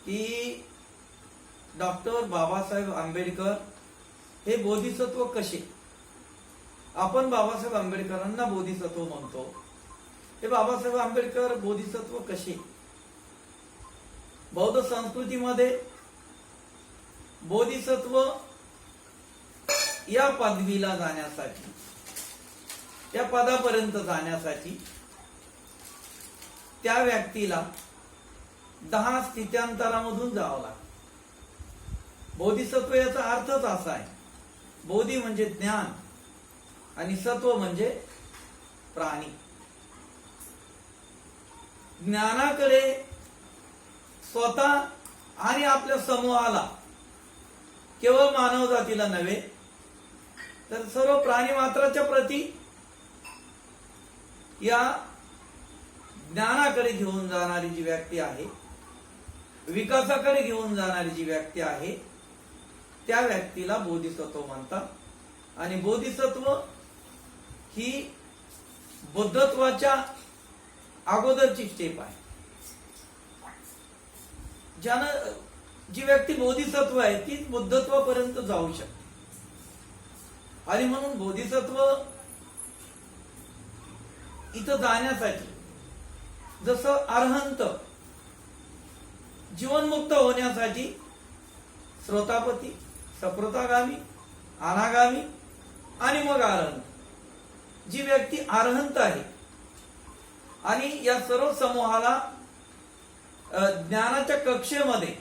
की डॉक्टर बाबासाहेब आंबेडकर हे बोधिसत्व कसे, आपण बाबासाहेब आंबेडकरांना बोधिसत्व म्हणतो, हे बाबासाहेब आंबेडकर बोधिसत्व कसे? बौद्ध संस्कृतीमध्ये बोधिसत्व या पदवीला जाण्यासाठी, या पदापर्यंत जाण्यासाठी त्या व्यक्तीला 10 स्थित्यांतरामधून जावं लागतं. बोधिसत्व याचा अर्थच असा आहे, बोधी म्हणजे ज्ञान आणि सत्व म्हणजे प्राणी. ज्ञानाकडे स्वतः आणि आपल्या समूहाला, केवळ मानव जातीला नव्हे तर सर्व प्राणी मात्राच्या प्रती या ज्ञानाकडे घेऊन जाणारी जी व्यक्ती आहे, विकासाकडे घेऊन जाणारी जी व्यक्ती आहे, त्या व्यक्तीला बोधिसत्व म्हणतात. आणि बोधिसत्व ही बुद्धत्वाच्या अगोदरची स्टेप आहे. ज्यानं जी व्यक्ती बोधिसत्व आहे तीच बुद्धत्वापर्यंत जाऊ शकते. आणि म्हणून बोधिसत्व इथं जाण्यासाठी जसं अरहंत जीवनमुक्त होण्यासाठी श्रोतापती, सप्रतागामी, अनागामी आणि मग अरहंत, जी व्यक्ती अरहंत आहे आणि या सर्व समूहाला ज्ञानाच्या कक्षेमध्ये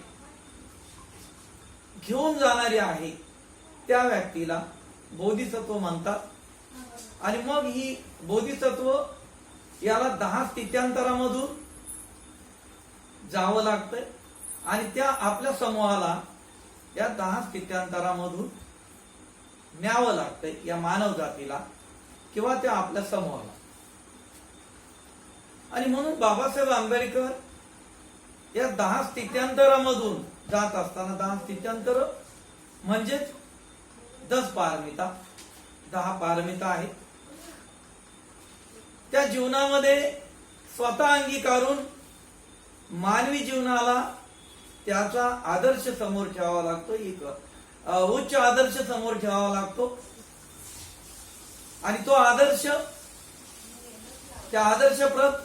घेऊन जाणारी आहे, त्या व्यक्तीला बोधिसत्व म्हणतात. आणि मग ही बोधिसत्व याला 10 स्थित्यांतरामधून जावं लागतंय आणि त्या आपल्या समूहाला या 10 स्थित्यांतरामधून न्यावं लागतंय, या मानव जातीला किंवा त्या आपल्या समूहाला. आणि म्हणून बाबासाहेब आंबेडकर या 10 स्थित्यांतरामधून जात असताना, 10 स्थित्यांतर म्हणजेच 10 पारमिता, 10 पारमिता आहेत, त्या जीवनामध्ये स्वतः अंगीकारून मानवी जीवनाला त्याचा आदर्श समोर ठेवावा लागतो, एक उच्च आदर्श समोर ठेवावा लागतो. आणि तो आदर्श, त्या आदर्शप्रत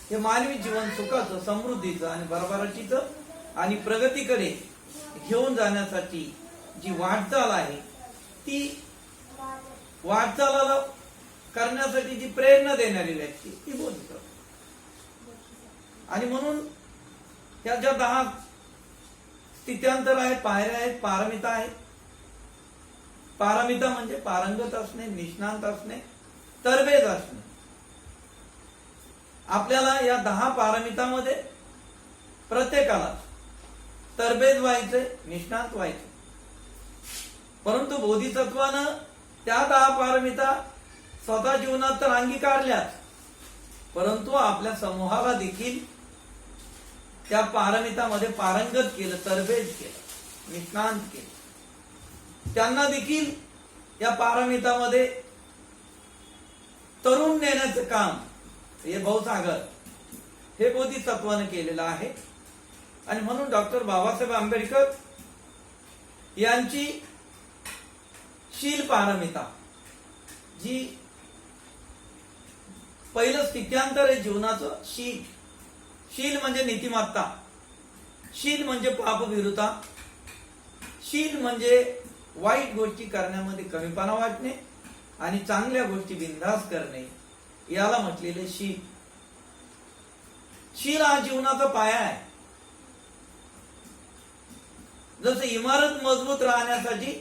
हे मानवी जीवन सुखाचं, समृद्धीचं आणि भरभराटीचं आणि प्रगतीकडे घेऊन जाण्यासाठी जी वाटचाल आहे, ती वाटचालाला करण्यासाठी जी प्रेरणा देणारी व्यक्ती ती बोधिसत्व. आणि म्हणून ह्या ज्या 10 स्थित्यांतर आहेत, पायऱ्या आहेत, पारमिता आहेत. पारमिता म्हणजे पारंगत असणे, निष्णांत असणे, तरबेज असणे. आपल्याला या 10 पारमितामध्ये प्रत्येकाला तरबेज व्हायचे, निष्णांत व्हायचे. परंतु बोधिसत्वानं त्या 10 पारमिता स्वतः जीवनात तर अंगीकारल्याच, परंतु आपल्या समूहाला देखील त्या पारमितामध्ये पारंगत केलं, तरबेज केलं, निष्णांत केलं. त्यांना देखील या पारमितामध्ये तरुण नेण्याचं काम हे भाऊसागर हे बोधिसत्वानं केलेलं आहे. आणि म्हणून डॉक्टर बाबासाहेब आंबेडकर यांची शील पारमिता, जी पहिलं स्थित्यांतर आहे जीवनाचं, शील. शील म्हणजे नीतिमत्ता, शील म्हणजे पापविरुता, शील म्हणजे वाईट गोष्टी करण्यामध्ये कमीपणा वाटणे आणि चांगल्या गोष्टी बिनधास्त करणे, याला म्हटलेले शील. शील हा जीवनाचा पाया आहे. जसं इमारत मजबूत राहण्यासाठी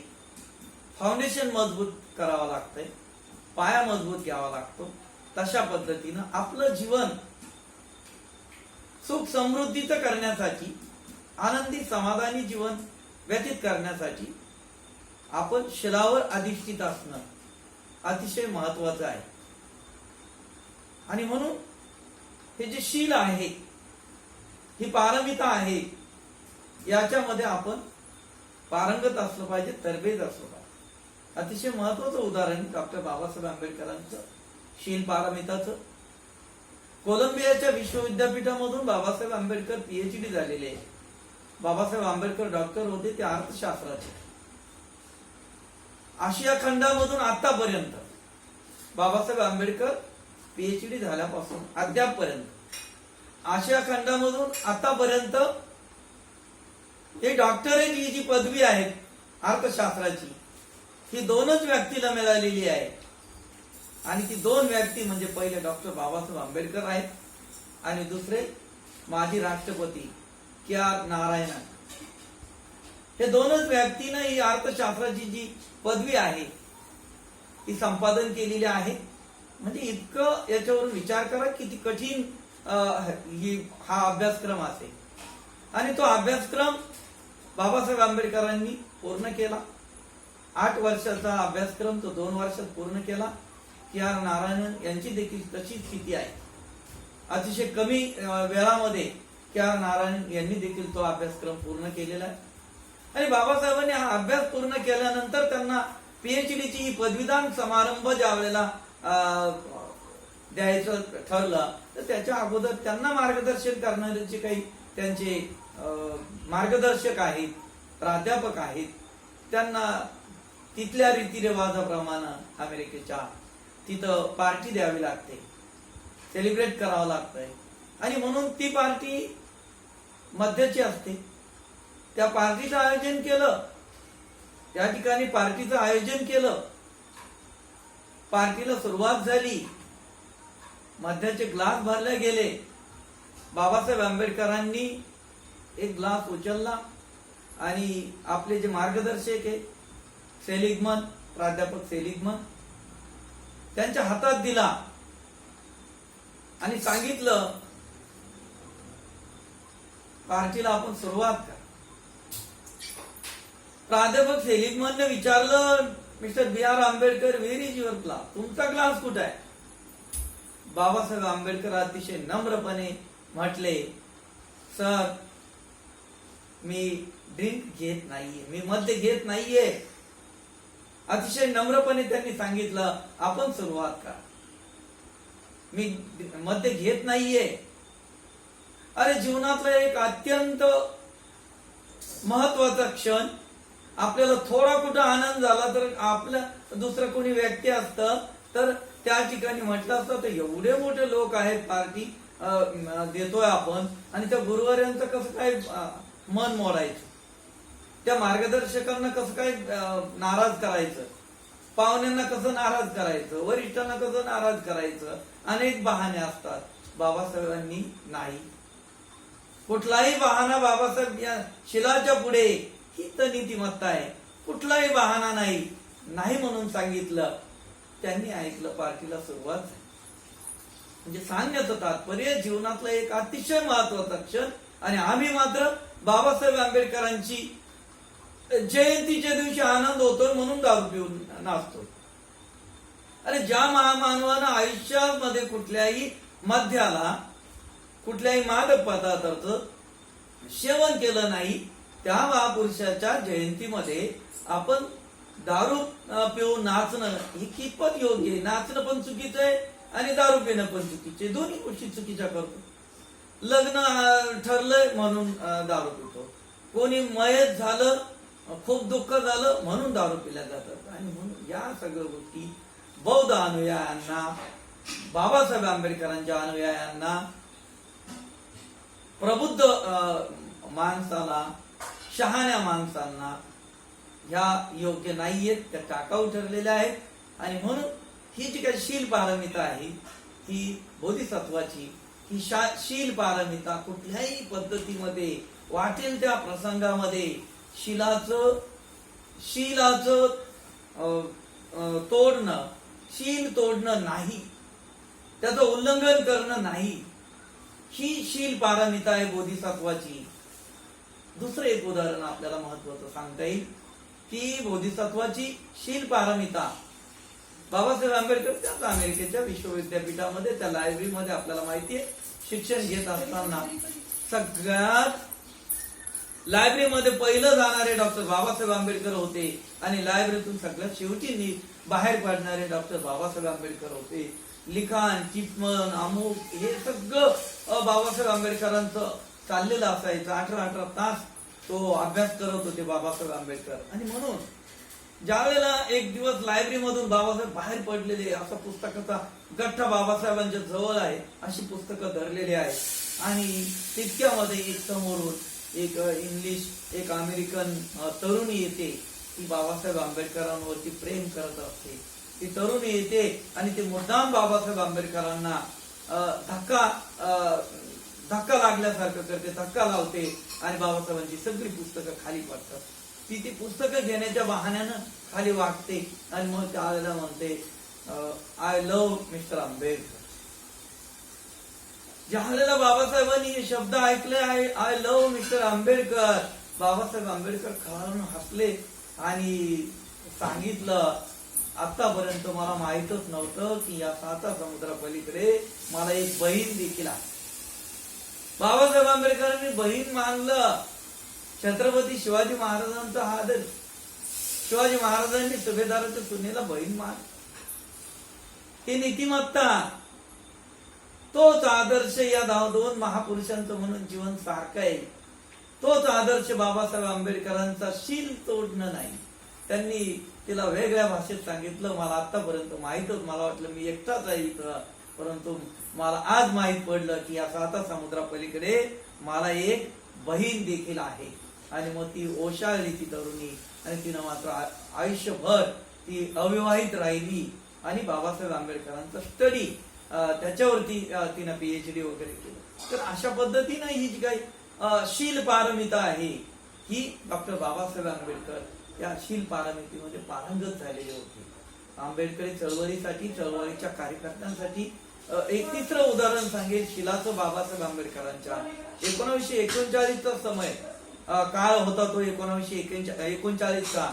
फाउंडेशन मजबूत करावं लागतंय, पाया मजबूत घ्यावा लागतो, तशा पद्धतीनं आपलं जीवन सुख समृद्धीचं करण्यासाठी, आनंदी समाधानी जीवन व्यतीत करण्यासाठी आपण शीलावर अधिष्ठित असणं अतिशय महत्वाचं आहे. आणि म्हणून हे जे शील आहे, ही पारमिता आहे, याच्यामध्ये आपण पारंगत असलं पाहिजे, तरबेज असलं पाहिजे. अतिशय महत्वाचं उदाहरण डॉक्टर बाबासाहेब आंबेडकरांचं शील पारमिताचं. कोलंबियाच्या विश्वविद्यापीठामधून बाबासाहेब आंबेडकर PhD झालेले. बाबासाहेब आंबेडकर डॉक्टर होते ते अर्थशास्त्राचे. आशिया खंडामधून आतापर्यंत बाबासाहेब आंबेडकर पीएचडी झाल्यापासून अद्यापपर्यंत आशिया खंडामधून आतापर्यंत हे डॉक्टरेट ही जी पदवी आहे अर्थशास्त्राची ही दोनच व्यक्तीला मिळालेली आहे. आणि ती दोन व्यक्ती म्हणजे पहिले डॉक्टर बाबासाहेब आंबेडकर आहेत आणि दुसरे माजी राष्ट्रपती के.आर. नारायणन. हे दोनच व्यक्तीनं ही अर्थशास्त्राची जी पदवी आहे ती संपादन केलेली आहे. म्हणजे इतकं याच्यावरून विचार करा किती कठीण हा अभ्यासक्रम असेल. आणि तो अभ्यासक्रम बाबासाहेब आंबेडकरांनी पूर्ण केला. 8 वर्षाचा अभ्यासक्रम तो 2 वर्षात पूर्ण केला. के.आर. नारायणन यांची देखील तशी स्थिती आहे. अतिशय कमी वेळामध्ये के.आर. नारायणन यांनी देखील तो अभ्यासक्रम पूर्ण केलेला आहे. आणि बाबासाहेबांनी हा अभ्यास पूर्ण केल्यानंतर त्यांना पीएचडीची ही पदवीदान समारंभ ज्या वेळेला द्यायचं ठरलं तर त्याच्या अगोदर त्यांना मार्गदर्शन करणारे जे काही त्यांचे मार्गदर्शक आहेत, प्राध्यापक आहेत, त्यांना तिथल्या रीतिरिवाजाप्रमाणे अमेरिकेच्या तिथं पार्टी द्यावी लागते, सेलिब्रेट करावं लागतंय. आणि म्हणून ती पार्टी मध्याची असते. त्या पार्टीचं आयोजन केलं, त्या ठिकाणी पार्टीचं आयोजन केलं. पार्टीला सुरुवात झाली, मध्याचे ग्लास भरले गेले. बाबासाहेब आंबेडकरांनी एक ग्लास उचलला आणि आपले जे मार्गदर्शक आहे सेलिग्मन, प्राध्यापक सेलिग्मन, त्यांच्या हातात दिला आणि सांगितलं पार्टीला आपण सुरुवात करा. प्राध्यापक सेलिग्मनने विचारलं, mister B R. Ambedkar, where is your glass? तुमचा ग्लास कुठे आहे? बाबासाहेब आंबेडकर अतिशय नम्रपणे म्हटले, सर मी ड्रिंक घेत नाहीये, मी मद्य घेत नाहीये. अतिशय नम्रपणे त्यांनी सांगितलं आपण सुरुवात करा, मी मद्य घेत नाहीये. अरे जीवनातला एक अत्यंत महत्वाचा क्षण. आपल्याला थोडा कुठं आनंद झाला तर आपलं दुसरं कोणी व्यक्ती असतं तर त्या ठिकाणी म्हटलं असतं तर एवढे मोठे लोक आहेत, पार्टी देतोय आपण आणि त्या गुरुवाऱ्यांचं कसं काय मन मोडायचं, त्या मार्गदर्शकांना कसं काय नाराज करायचं, पाहुण्यांना कसं नाराज करायचं, वरिष्ठांना कसं नाराज करायचं, अनेक बहाणे असतात. बाबासाहेबांनी नाही, कुठलाही बहाणा बाबासाहेब या शिलाच्या पुढे ही तर नीतिमत्ता आहे, कुठलाही बहाणा नाही म्हणून सांगितलं. त्यांनी ऐकलं, पार्टीला सुरुवात झाली. म्हणजे सांगण्याचं तात्पर्य जीवनातला एक अतिशय महत्वाचा क्षण. आणि आम्ही मात्र बाबासाहेब आंबेडकरांची जयंतीच्या दिवशी आनंद होतोय म्हणून दारू पिऊन नाचतो. अरे ज्या महामानवानं आयुष्यामध्ये कुठल्याही मद्याला, कुठल्याही मादक पदार्थाचं सेवन केलं नाही त्या महापुरुषाच्या जयंतीमध्ये आपण दारू पिऊन नाचणं ही कितपत योग्य आहे? नाचणं पण चुकीचं आहे आणि दारू पिणं पण चुकीचे, दोन्ही गोष्टी चुकीच्या करतो. लग्न ठरलंय म्हणून दारू पितो, कोणी मयत झालं, खूप दुःख झालं म्हणून दारू पिल्या जातात. आणि म्हणून या सगळ्या गोष्टी बौद्ध अनुयायांना, बाबासाहेब आंबेडकरांच्या अनुयायांना, प्रबुद्ध माणसाला, शहाण्या माणसांना ह्या योग्य नाहीयेत, त्या टाकाऊ ठरलेल्या आहेत. आणि म्हणून ही जी काही शील पारमिता आहे ही बोधिसत्वाची, ही शील पारमिता कुठल्याही पद्धतीमध्ये वाटेल त्या प्रसंगामध्ये शीलाचं तोडणं, शील तोडणं नाही, त्याचं उल्लंघन करणं नाही, ही शील पारमिता आहे बोधिसत्वाची. दुसरं एक उदाहरण आपल्याला महत्वाचं सांगता येईल की बोधिसत्वाची शील पारमिता बाबासाहेब आंबेडकर त्याच अमेरिकेच्या विश्वविद्यापीठामध्ये त्या लायब्ररीमध्ये आपल्याला माहितीये शिक्षण घेत असताना सगळ्यात लायब्ररीमध्ये पहिलं जाणारे डॉक्टर बाबासाहेब आंबेडकर होते आणि लायब्ररीतून सगळ्यात शेवटी बाहेर पडणारे डॉक्टर बाबासाहेब आंबेडकर होते. लिखाण, टिपण, अमुक हे सगळं बाबासाहेब आंबेडकरांचं चाललेलं असायचं. 18 तास तो अभ्यास करत होते बाबासाहेब आंबेडकर. आणि म्हणून ज्या वेळेला एक दिवस लायब्ररी मधून बाबासाहेब बाहेर पडलेले, असा पुस्तकाचा गठ्ठा बाबासाहेबांच्या जवळ आहे, अशी पुस्तकं धरलेली आहेत. आणि तितक्यामध्ये एक समोरून एक इंग्लिश, एक अमेरिकन तरुणी येते. ती बाबासाहेब आंबेडकरांवरती प्रेम करत असते. ती तरुणी येते आणि ती मुद्दाम बाबासाहेब आंबेडकरांना धक्का लागल्यासारखं करते, धक्का लावते आणि बाबासाहेबांची सगळी पुस्तकं खाली पडतात. ती पुस्तकं घेण्याच्या बहाण्यानं खाली वागते आणि मग त्यावेळेला म्हणते, आय लव्ह मिस्टर आंबेडकर. ज्या वेळेला बाबासाहेबांनी हे शब्द ऐकले, I love mister Ambedkar, Babasaheb Ambedkar खळून हसले आणि सांगितलं, आतापर्यंत मला माहीतच नव्हतं की या 7 समुद्रापलीकडे मला एक बहीण देखील आहे. बाबासाहेब आंबेडकरांनी बहीण मानलं. छत्रपती शिवाजी महाराजांचा हा आदर्श. शिवाजी महाराजांनी सुभेदाराच्या सुनेला बहीण मान, ही नीतिमत्ता, तोच आदर्श या 2 महापुरुषांचं म्हणून जीवन सारखं आहे. तोच आदर्श बाबासाहेब आंबेडकरांचा शील तोडणं नाही. त्यांनी तिला वेगळ्या भाषेत सांगितलं, मला आतापर्यंत माहीतच, मला वाटलं मी एकटाच आहे इथं, परंतु मला आज माहीत पडलं की या 7 समुद्रापलीकडे मला एक बहीण देखील आहे. आणि मग ती ओशाळली ती तरुणी आणि तिनं मात्र आयुष्यभर ती अविवाहित राहिली आणि बाबासाहेब आंबेडकरांचा स्टडी त्याच्यावरती तिनं PhD वगैरे केलं. तर अशा पद्धतीनं ही जी काही शील पारमिता आहे, ही डॉक्टर बाबासाहेब आंबेडकर या शील पारमितीमध्ये पारंगत झालेले होते. आंबेडकरी चळवळीसाठी, चळवळीच्या कार्यकर्त्यांसाठी एक तिसरं उदाहरण सांगेल शीलाचं बाबासाहेब आंबेडकरांच्या. 1939चा समय काळ होता तो. 1939चा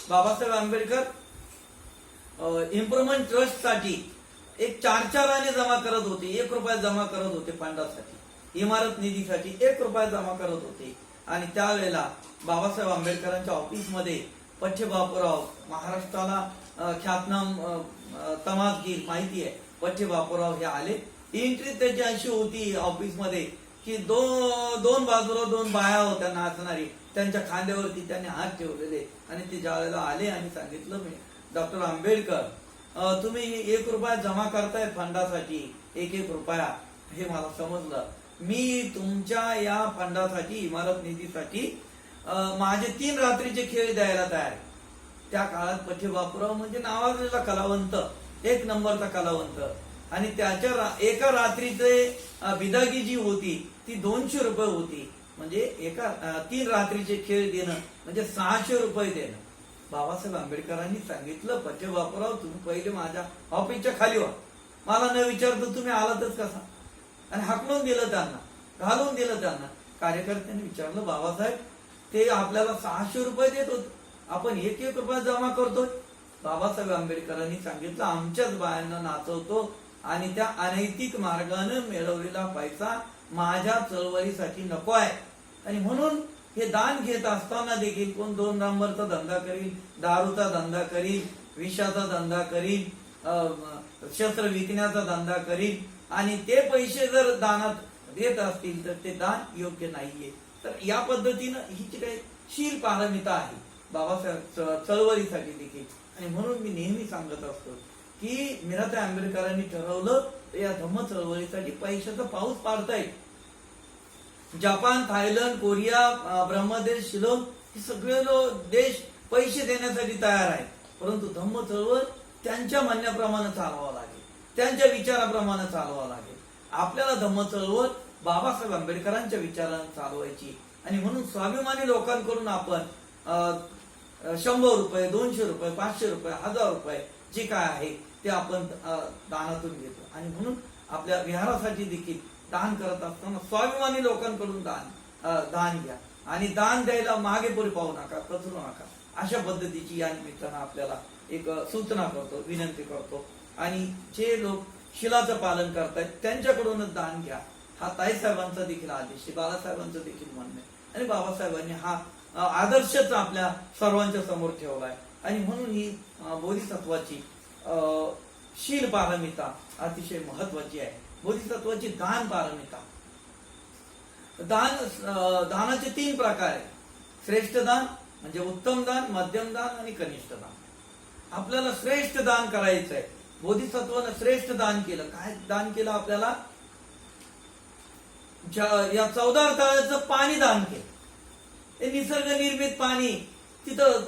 बाबासाहेब आंबेडकर इम्प्रुव्हमेंट ट्रस्ट साठी एक 4 आणे जमा करत होते. 1 रुपया जमा करत होते फंडासाठी, इमारत निधीसाठी 1 रुपया जमा करत होते. आणि त्यावेळेला बाबासाहेब आंबेडकरांच्या ऑफिसमध्ये पठ्ठे बापूराव, महाराष्ट्राला ख्यातनाम तमासगीर माहिती आहे, पठ्ठे बापूराव हे आले. एंट्री त्याची अशी होती ऑफिसमध्ये की दोन बाजूला 2 बाया होत्या नाचणारी, त्यांच्या खांद्यावरती त्यांनी हात ठेवलेले. आणि ते ज्या वेळेला आले आणि सांगितलं, मी डॉक्टर आंबेडकर, तुम्ही 1 रुपया जमा करताय फंडासाठी, 1 रुपया, हे मला समजलं. मी तुमच्या या फंडासाठी, इमारत निधीसाठी माझे 3 रात्रीचे खेळ द्यायला तयार आहे. त्या काळात पठ्ठे बापूराव म्हणजे नावाजलेला कलावंत, 1 नंबरचा कलावंत. आणि त्याच्या एका रात्रीचे बिदागी जी होती ती 200 रुपये होती. म्हणजे 3 रात्रीचे खेळ देणं म्हणजे 600 रुपये देणं. बाबासाहेब आंबेडकरांनी सांगितलं, पठ्ठे बापूराव, तुम्ही पहिले माझ्या ऑफिसच्या खाली व्हा, मला न विचारतो तुम्ही आलातच कसा. आणि हाकलून दिलं त्यांना, घालून दिलं त्यांना. कार्यकर्त्यांनी विचारलं, बाबासाहेब, ते आपल्याला 600 रुपये देत होते, आपण 1 रुपया जमा करतोय. बाबासाहेब आंबेडकरांनी सांगितलं, आमच्याच बायांना नाचवतो आणि त्या अनैतिक मार्गाने मिळवलेला पैसा माझ्या चळवळीसाठी नको आहे. आणि म्हणून हे दान घेत असताना देखील कोण 2 नंबरचा धंदा करील, दारूचा धंदा करील, विषाचा धंदा करील, शस्त्र विकण्याचा धंदा करील, आणि ते पैसे जर दानात देत असतील तर ते दान योग्य नाहीये. तर या पद्धतीनं ही जी काही शील पारमिता आहे बाबासाहेब चळवळीसाठी देखील. आणि म्हणून मी नेहमी सांगत असतो की मीराताई आंबेडकरांनी ठरवलं या धम्म चळवळीसाठी पैशाचा पाऊस पाडता येईल. Japan, Thailand, Korea, Brahmadesh, Shillong हे सगळे देश पैसे देण्यासाठी तयार आहेत, परंतु धम्म चळवळ त्यांच्या म्हणण्याप्रमाणे चालवावं लागेल, त्यांच्या विचाराप्रमाणे चालवावं लागेल. आपल्याला धम्म चळवळ बाबासाहेब आंबेडकरांच्या विचाराने चालवायची. आणि म्हणून स्वाभिमानी लोकांकडून आपण 100 रुपये, 200 रुपये, 500 रुपये, 1000 रुपये जे काय आहे ते आपण दानातून घेतो. आणि म्हणून आपल्या विहारासाठी देखील दान करत असताना स्वाभिमानी लोकांकडून दान घ्या. आणि दान द्यायला मागे पुढे पाहू नका, कचरू नका. अशा पद्धतीची या निमित्तानं आपल्याला एक सूचना करतो, विनंती करतो. आणि जे लोक शिलाचं पालन करतायत त्यांच्याकडूनच दान घ्या. हा ताईसाहेबांचा देखील आदेश, बाळासाहेबांचं देखील म्हणणं आहे. आणि बाबासाहेबांनी हा आदर्शच आपल्या सर्वांच्या समोर ठेवलाय. आणि म्हणून ही बोधिसत्वाची शील पारमिता अतिशय महत्वाची आहे. बोधिसत्वाची दान पारमिता. दानाचे 3 प्रकार आहेत. श्रेष्ठ दान म्हणजे उत्तम दान, मध्यम दान आणि कनिष्ठ दान. आपल्याला श्रेष्ठ दान करायचंय. बोधिसत्वानं श्रेष्ठ दान केलं. काय दान केलं आपल्याला? या 14 तळ्याचं पाणी दान केलं. हे निसर्ग निर्मित पाणी, तिथं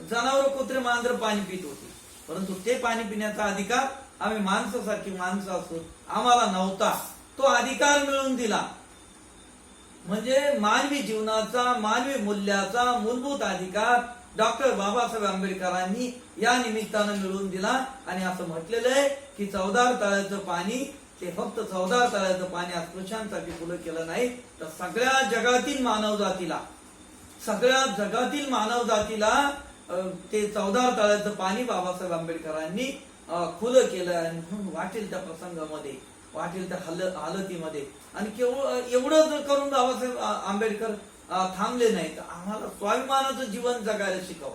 जनावर, कुत्रे, मांजर पाणी पित होती, परंतु ते पाणी पिण्याचा अधिकार आम्ही माणसासारखी माणसं असून आम्हाला नव्हता. तो अधिकार मिळवून दिला. म्हणजे मानवी जीवनाचा, मानवी मूल्याचा मूलभूत अधिकार डॉक्टर बाबासाहेब आंबेडकरांनी या निमित्तानं मिळवून दिला. आणि असं म्हटलेलं आहे की 14 तळ्याचं पाणी, ते फक्त 14 तळ्याचं पाणी अस्पृश्यांसाठी खुलं केलं नाही, तर सगळ्या जगातील मानव जातीला ते 14 तळ्याचं पाणी बाबासाहेब आंबेडकरांनी खुलं केलं. आणि म्हणून वाटेल त्या प्रसंगामध्ये, वाटेल त्या हालतीमध्ये, आणि केवळ एवढं जर करून बाबासाहेब आंबेडकर थांबले नाही, तर आम्हाला स्वाभिमानाचं जीवन जगायला शिकव,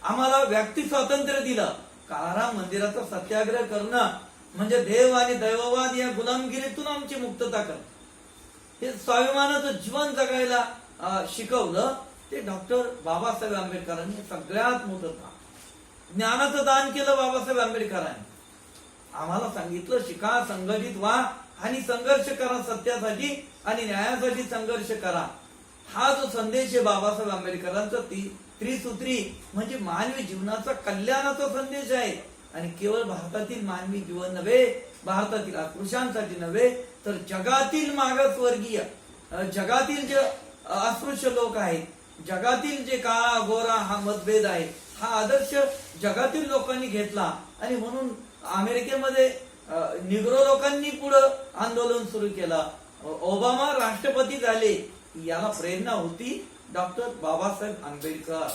आम्हाला व्यक्ती स्वातंत्र्य दिलं. काळाराम मंदिराचा सत्याग्रह करणं म्हणजे देव आणि दैववाद या गुलामगिरीतून आमची मुक्तता करणं. हे स्वाभिमानाचं जीवन जगायला शिकवलं ते डॉक्टर बाबासाहेब आंबेडकरांनी. सगळ्यात मोठं दान, ज्ञानाचं दान केलं बाबासाहेब आंबेडकरांनी. आम्हाला सांगितलं, शिका, संघटित व्हा आणि संघर्ष करा, सत्यासाठी आणि न्यायासाठी संघर्ष करा. हा जो संदेश आहे बाबासाहेब आंबेडकरांचा, त्रिसूत्री म्हणजे मानवी जीवनाचा कल्याणाचा संदेश आहे. आणि केवळ भारतातील मानवी जीवन नव्हे, भारतातील अस्पृश्यांसाठी नव्हे, तर जगातील मागासवर्गीय, जगातील जे अस्पृश्य लोक आहेत, जगातील जे काळा गोरा हा मतभेद आहे, हा आदर्श जगातील लोकांनी घेतला. आणि म्हणून अमेरिकेमध्ये निग्रो लोकांनी पुढे आंदोलन सुरू केलं. ओबामा राष्ट्रपती झाले. याला प्रेरणा होती डॉक्टर बाबासाहेब आंबेडकर,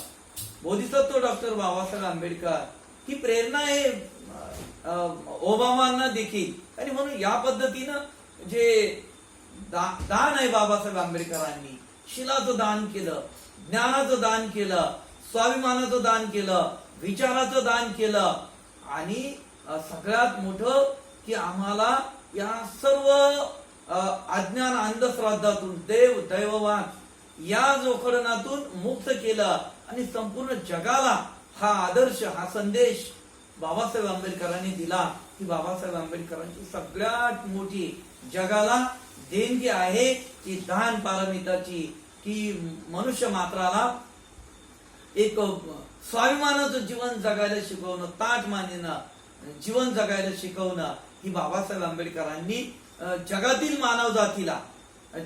बोधिसत्व डॉक्टर बाबासाहेब आंबेडकर. ही प्रेरणा आहे ओबामांना देखील. आणि म्हणून या पद्धतीनं जे दान आहे बाबासाहेब आंबेडकरांनी, शिलाचं दान केलं, ज्ञानाचं दान केलं, स्वाभिमानाचं दान केलं, विचाराचं दान केलं. आणि सगळ्यात मोठं की आम्हाला या सर्व अज्ञान, अंधश्रद्धातून, देव दैववाद या जोखडणातून मुक्त केलं. आणि संपूर्ण जगाला हा आदर्श, हा संदेश बाबासाहेब आंबेडकरांनी दिला. की बाबासाहेब आंबेडकरांची सगळ्यात मोठी जगाला देणगी आहे की दान पारमिताची, की मनुष्य मात्राला एक स्वाभिमानाचं जीवन जगायला शिकवणं, ताट मानेनं जीवन जगायला शिकवणं, ही बाबासाहेब आंबेडकरांनी जगातील मानव जातीला,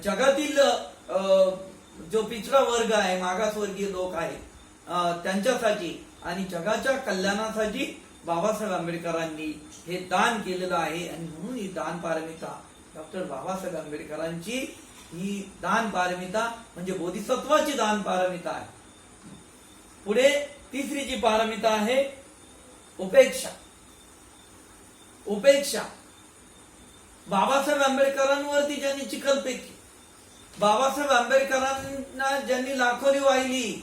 जगातील जो पिछडा वर्ग आहे, मागासवर्गीय लोक आहेत, त्यांच्यासाठी आणि जगाच्या कल्याणासाठी बाबासाहेब आंबेडकरांनी हे दान केलेलं आहे. आणि म्हणून ही दान पारमिता, डॉक्टर बाबासाहेब आंबेडकरांची ही दान पारमिता म्हणजे बोधिसत्वाची दान पारमिता आहे. पुढे तिसरी जी पारमिता आहे उपेक्षा. उपेक्षा बाबासाहेब आंबेडकरांवरती ज्यांनी चिखलफेक, बाबासाहेब आंबेडकरांना ज्यांनी लाखोरी वाहिली,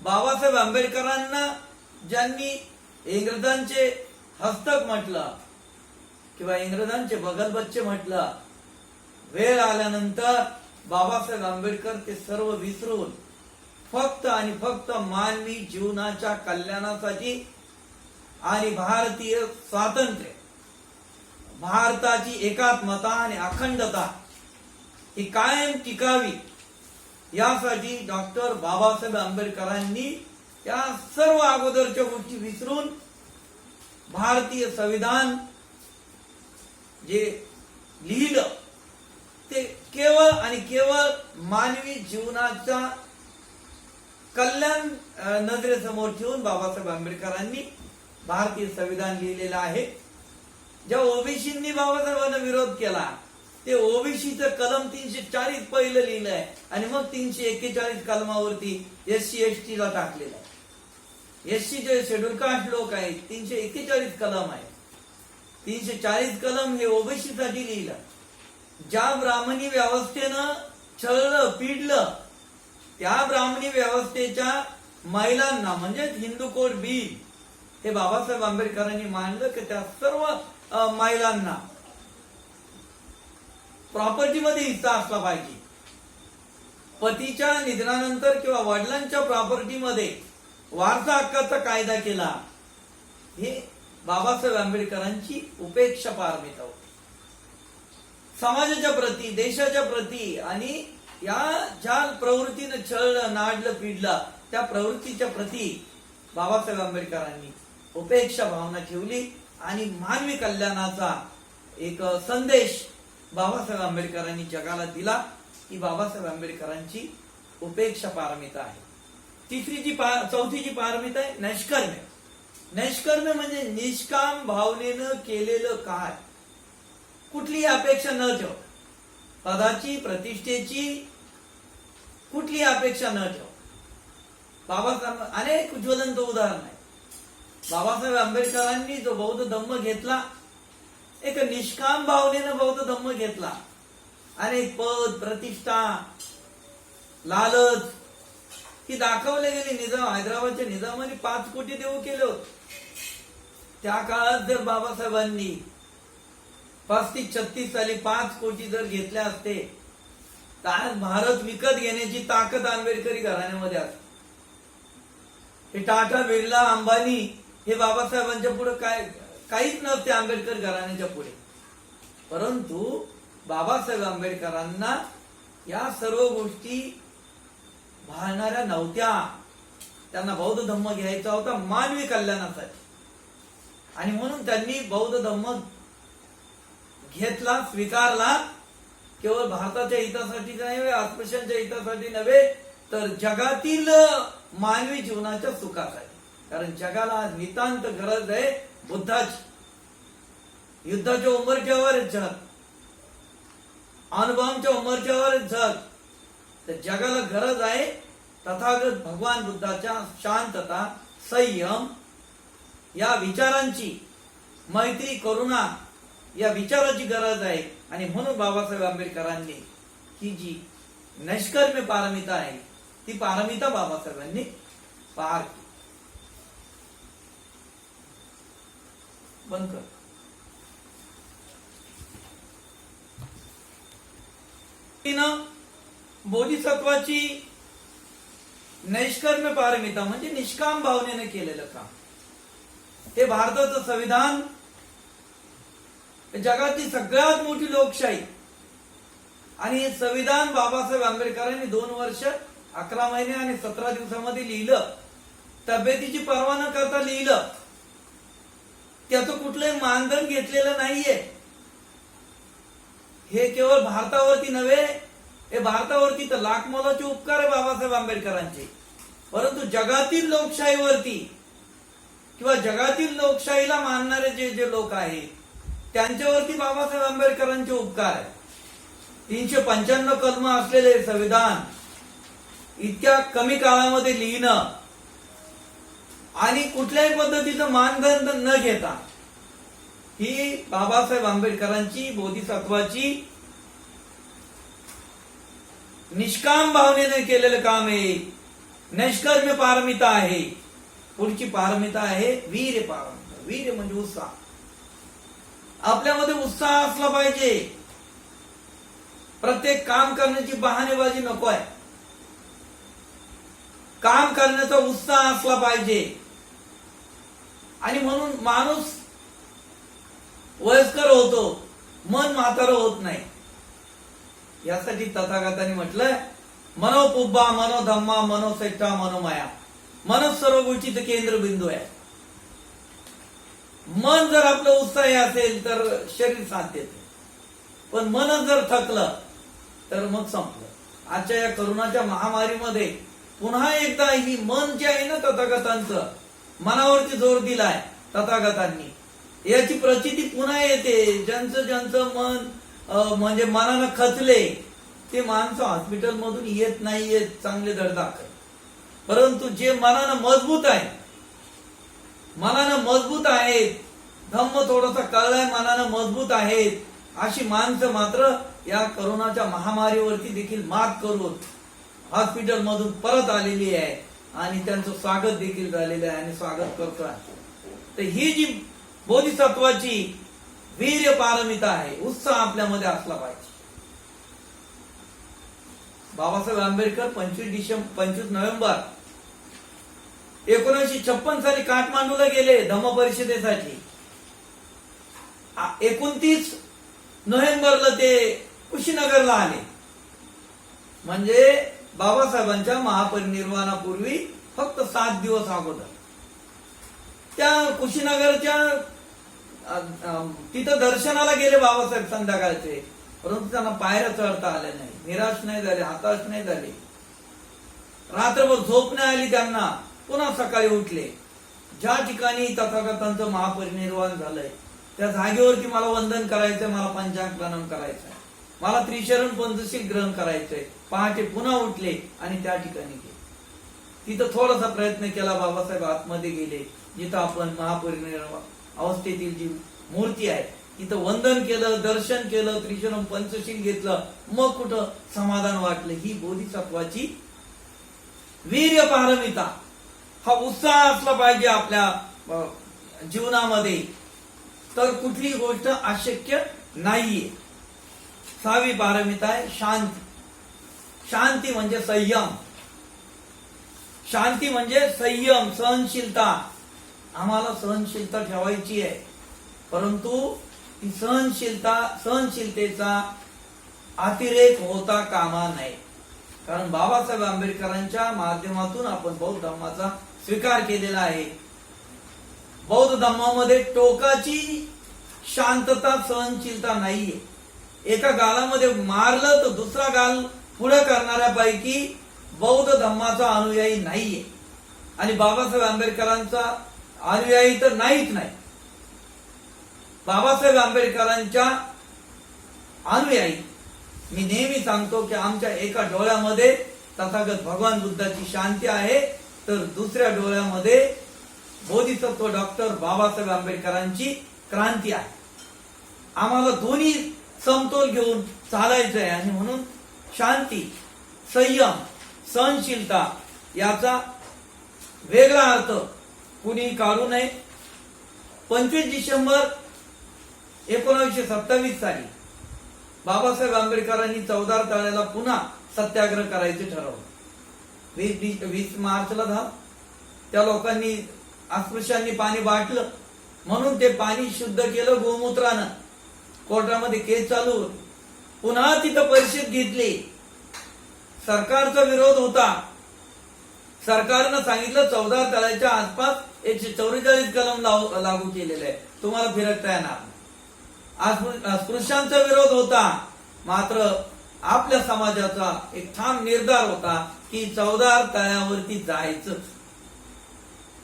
बाबासाहेब आंबेडकरांना ज्यांनी इंग्रजांचे हस्तक म्हटलं किंवा इंग्रजांचे बगलबच्चे म्हटलं, वेळ आल्यानंतर बाबासाहेब आंबेडकर ते सर्व विसरून फक्त आणि फक्त मानवी जीवनाच्या कल्याणासाठी आणि भारतीय स्वातंत्र्य, भारताची एकात्मता आणि अखंडता ही कायम टिकावी यासाठी डॉक्टर बाबासाहेब आंबेडकरांनी या सर्व अगोदरच्या गोष्टी विसरून भारतीय संविधान जे लिहिलं ते केवळ आणि केवळ मानवी जीवनाचा कल्याण नजरेसमोर ठेवून बाबासाहेब आंबेडकरांनी भारतीय संविधान लिहिलेलं आहे. ज्या ओबीसींनी बाबासाहेबांना विरोध केला ते ओबीसीचं कलम 340 पहिलं लिहिलंय आणि मग 341 कलमावरती SC ST ला टाकलेलं आहे. SC जे शेड्यूल कास्ट लोक आहेत 341 कलम आहे. 340 कलम हे ओबीसी साठी लिहिलं. ज्या ब्राह्मणी व्यवस्थेनं छळलं, पिडलं, त्या ब्राह्मणी व्यवस्थेच्या महिलांना म्हणजे हिंदू कोड बिल हे बाबासाहेब आंबेडकरांनी मानलं की त्या सर्व महिलांना प्रॉपर्टी मध्ये हिस्सा असला पाहिजे. पतीच्या निधनानंतर किंवा वडिलांच्या प्रॉपर्टीमध्ये वारसा हक्काचा कायदा केला, हे बाबासाहेब आंबेडकरांची उपेक्षा पारमिता होती. समाजाच्या प्रती, देशाच्या प्रती आणि या ज्या प्रवृत्तीनं छळलं, नाडलं, पिडलं त्या प्रवृत्तीच्या प्रती बाबासाहेब आंबेडकरांनी उपेक्षा भावना ठेवली आणि मानवी कल्याणाचा एक संदेश बाबासाहेब आंबेडकरांनी जगाला दिला. ही बाबासाहेब आंबेडकरांची उपेक्षा पारमिता आहे. चौथी जी पारमिता आहे नैष्कर्म्य. नैष्कर्म्य म्हणजे निष्काम भावनेनं केलेलं काय, कुठलीही अपेक्षा न ठेव, पदाची, प्रतिष्ठेची कुठलीही अपेक्षा न ठेव. बाबासाहेब अनेक ज्वलंत उदाहरण आहे. बाबासाहेब आंबेडकरांनी जो बौद्ध धम्म घेतला, एक निष्काम भावनेनं बौद्ध धम्म घेतला. अनेक पद, प्रतिष्ठा, लालच ही दाखवले गेली. हैदराबादच्या निजामाने 5 कोटी देऊ केले होते. त्या काळात जर बाबासाहेबांनी 35-36 साली 5 कोटी जर घेतले असते तर आज भारत विकत घेण्याची ताकद आंबेडकरी घराण्यामध्ये असते. हे टाटा, बिर्ला, अंबानी हे बाबासाहेबांच्या पुढे काहीच नसते आंबेडकर घराण्याच्या पुढे. परंतु बाबासाहेब आंबेडकरांना या सर्व गोष्टी भाळणाऱ्या नव्हत्या. त्यांना बौद्ध धम्म घ्यायचा होता मानवी कल्याणासाठी आणि म्हणून त्यांनी बौद्ध धम्म घेतला, स्वीकारला. केवळ भारताच्या हितासाठी नव्हे, अस्पृश्यांच्या हितासाठी नव्हे, तर जगातील मानवी जीवनाच्या सुखासाठी. कारण जगाला नितांत गरज आहे बुद्धाची. युद्धाच्या उंबरठ्यावर जग, अणुबॉम्बच्या उंबरठ्यावर जग, तर जगाला गरज आहे तथागत भगवान बुद्धाच्या शांतता, संयम या विचारांची, मैत्री, करुणा या विचाराची गरज आहे. आणि म्हणून बाबासाहेब आंबेडकरांनी ही जी नैष्कर्म्य पारमिता आहे ती पारमिता बाबासाहेबांनी पार केली. बंद कर. बोधिसत्वाची नैष्कर्म्य पारमिता म्हणजे निष्काम भावनेने केलेलं काम. हे भारताचं संविधान, जगातली सगळ्यात मोठी लोकशाही, आणि हे संविधान बाबासाहेब आंबेडकरांनी 2 वर्ष 11 महिने आणि 17 दिवसामध्ये लिहिलं. तब्येतीची पर्वा न करता लिहिलं. त्याचं कुठलंही मानधन घेतलेलं नाहीये. हे केवळ भारतावरती नव्हे, हे भारतावरती तर लाख मोलाचे उपकार आहे बाबासाहेब आंबेडकरांचे, परंतु जगातील लोकशाहीवरती किंवा जगातील लोकशाहीला मानणारे जे लोक आहेत त्यांच्यावरती बाबासाहेब आंबेडकरांचे उपकार आहे. 395 कलम असलेले संविधान इतक्या कमी काळामध्ये लिहिणं आणि कुठल्याही पद्धतीचं मानधन न घेता, ही बाबासाहेब आंबेडकरांची बोधिसत्वाची निष्काम भावनेने केलेलं काम आहे. नैष्कर्म्य पारमिता आहे. पुढची पारमिता आहे वीर पारमिता. वीर म्हणजे उत्साह. आपल्यामध्ये उत्साह असला पाहिजे. प्रत्येक काम करण्याची बहाणेबाजी नको आहे. काम करण्याचा उत्साह असला पाहिजे. आणि म्हणून माणूस वयस्कर होतो, मन म्हातारं होत नाही. यासाठी तथागतांनी म्हटलंय, मनोपुब्बा, मनोधम्मा, मनोसेठा, मनोमाया. मनच सर्व गोष्टीचं केंद्रबिंदू आहे. मन जर आपलं उत्साही असेल तर शरीर साथ देते, पण मनच जर थकलं तर मग संपलं. आजच्या या करोनाच्या महामारीमध्ये पुन्हा एकदा ही मन जे आहे ना तथागतांचं, मनावरती जोर दिलाय तथागतांनी, याची प्रचिती पुन्हा येते. ज्यांचं मन म्हणजे मनानं खचले ते माणसं हॉस्पिटल मधून येत नाहीयेत चांगले धडधाकट. परंतु जे मनानं मजबूत आहेत, धम्म थोडासा कळलाय, मनानं मजबूत आहेत, अशी माणसं मात्र या करोनाच्या महामारीवरती देखील मात करून हॉस्पिटल मधून परत आलेली आहे आणि त्यांचं स्वागत देखील झालेलं आहे आणि स्वागत करतोय. तर ही जी बोधिसत्वाची वीर्य पारमिता आहे, उत्साह आपल्यामध्ये असला पाहिजे. बाबासाहेब आंबेडकर 25 नोव्हेंबर 1956 साली काठमांडूला गेले धम्म परिषदेसाठी. 29 नोव्हेंबरला ते कुशीनगरला आले. म्हणजे बाबासाहेबांच्या महापरिनिर्वाणापूर्वी फक्त 7 दिवस अगोदर त्या कुशीनगरच्या तिथं दर्शनाला गेले बाबासाहेब संध्याकाळचे. परंतु त्यांना पायऱ्या चढता आल्या नाही. निराश नाही झाले, हताश नाही झाले. रात्रभर झोप नाही आली त्यांना. पुन्हा सकाळी उठले. ज्या ठिकाणी तथागतांचं महापरिनिर्वाण झालंय त्या जागेवरती मला वंदन करायचंय, मला पंचांग प्रणाम करायचंय, मला त्रिशरण पंचशील ग्रहण करायचंय. पहाटे पुन्हा उठले आणि त्या ठिकाणी गेले. तिथं थोडासा प्रयत्न केला. बाबासाहेब आतमध्ये गेले. जिथं आपण महापरिनिर्वाण अवस्थेतील जी मूर्ती आहे तिथं वंदन केलं, दर्शन केलं, त्रिशरण पंचशील घेतलं. मग कुठं समाधान वाटलं. ही बोधिसत्वाची वीर्य पारमिता, हा उत्साह असला पाहिजे आपल्या जीवनामध्ये. तर कुठली गोष्ट अशक्य नाहीये. 6वी पारमिता आहे शांती. शांती म्हणजे संयम. शांती म्हणजे संयम, सहनशीलता. आम्हाला सहनशीलता ठेवायची आहे. परंतु ती सहनशीलतेचा अतिरेक होता कामा नये. कारण बाबासाहेब आंबेडकरांच्या माध्यमातून आपण बौद्ध धर्माचा स्वीकार केलेला आहे. बौद्ध धर्मामध्ये टोकाची शांतता, सहनशीलता नाहीये. एका गालामध्ये मारलं तर दुसरा गाल पुढे करणाऱ्यापैकी बौद्ध धर्माचा अनुयायी नाहीये. आणि बाबासाहेब आंबेडकरांचा अनुयायी तर नाहीच नाही. बाबासाहेब आंबेडकरांच्या अनुयायी मी नेहमी सांगतो की आमच्या एका डोळ्यामध्ये तथागत भगवान बुद्धाची शांती आहे, तर दुसऱ्या डोळ्यामध्ये बोधिसत्व डॉक्टर बाबासाहेब आंबेडकरांची क्रांती आहे. आम्हाला दोन्ही समतोल घेऊन चालायचं आहे. आणि म्हणून शांती, संयम, सहनशीलता याचा वेगळा अर्थ कुणी काढू नये. 25 डिसेंबर 1927 साली बाबासाहेब आंबेडकरांनी चौदार तळ्याला पुन्हा सत्याग्रह करायचे ठरवलं. 20 मार्चला त्या लोकांनी अस्पृश्यांनी पाणी बाटलं म्हणून ते पाणी शुद्ध केलं गोमूत्रानं. कोर्टामध्ये केस चालू होती. पुन्हा तिथं परिषद घेतली. सरकारचा विरोध होता. सरकारनं सांगितलं चौदार तळ्याच्या आसपास 144 कलम लागू केलेले आहे, तुम्हाला फिरकता येणार. अस्पृश्यांचा विरोध होता. मात्र आपल्या समाजाचा एक ठाम निर्धार होता की चौदार तळ्यावरती जायचं.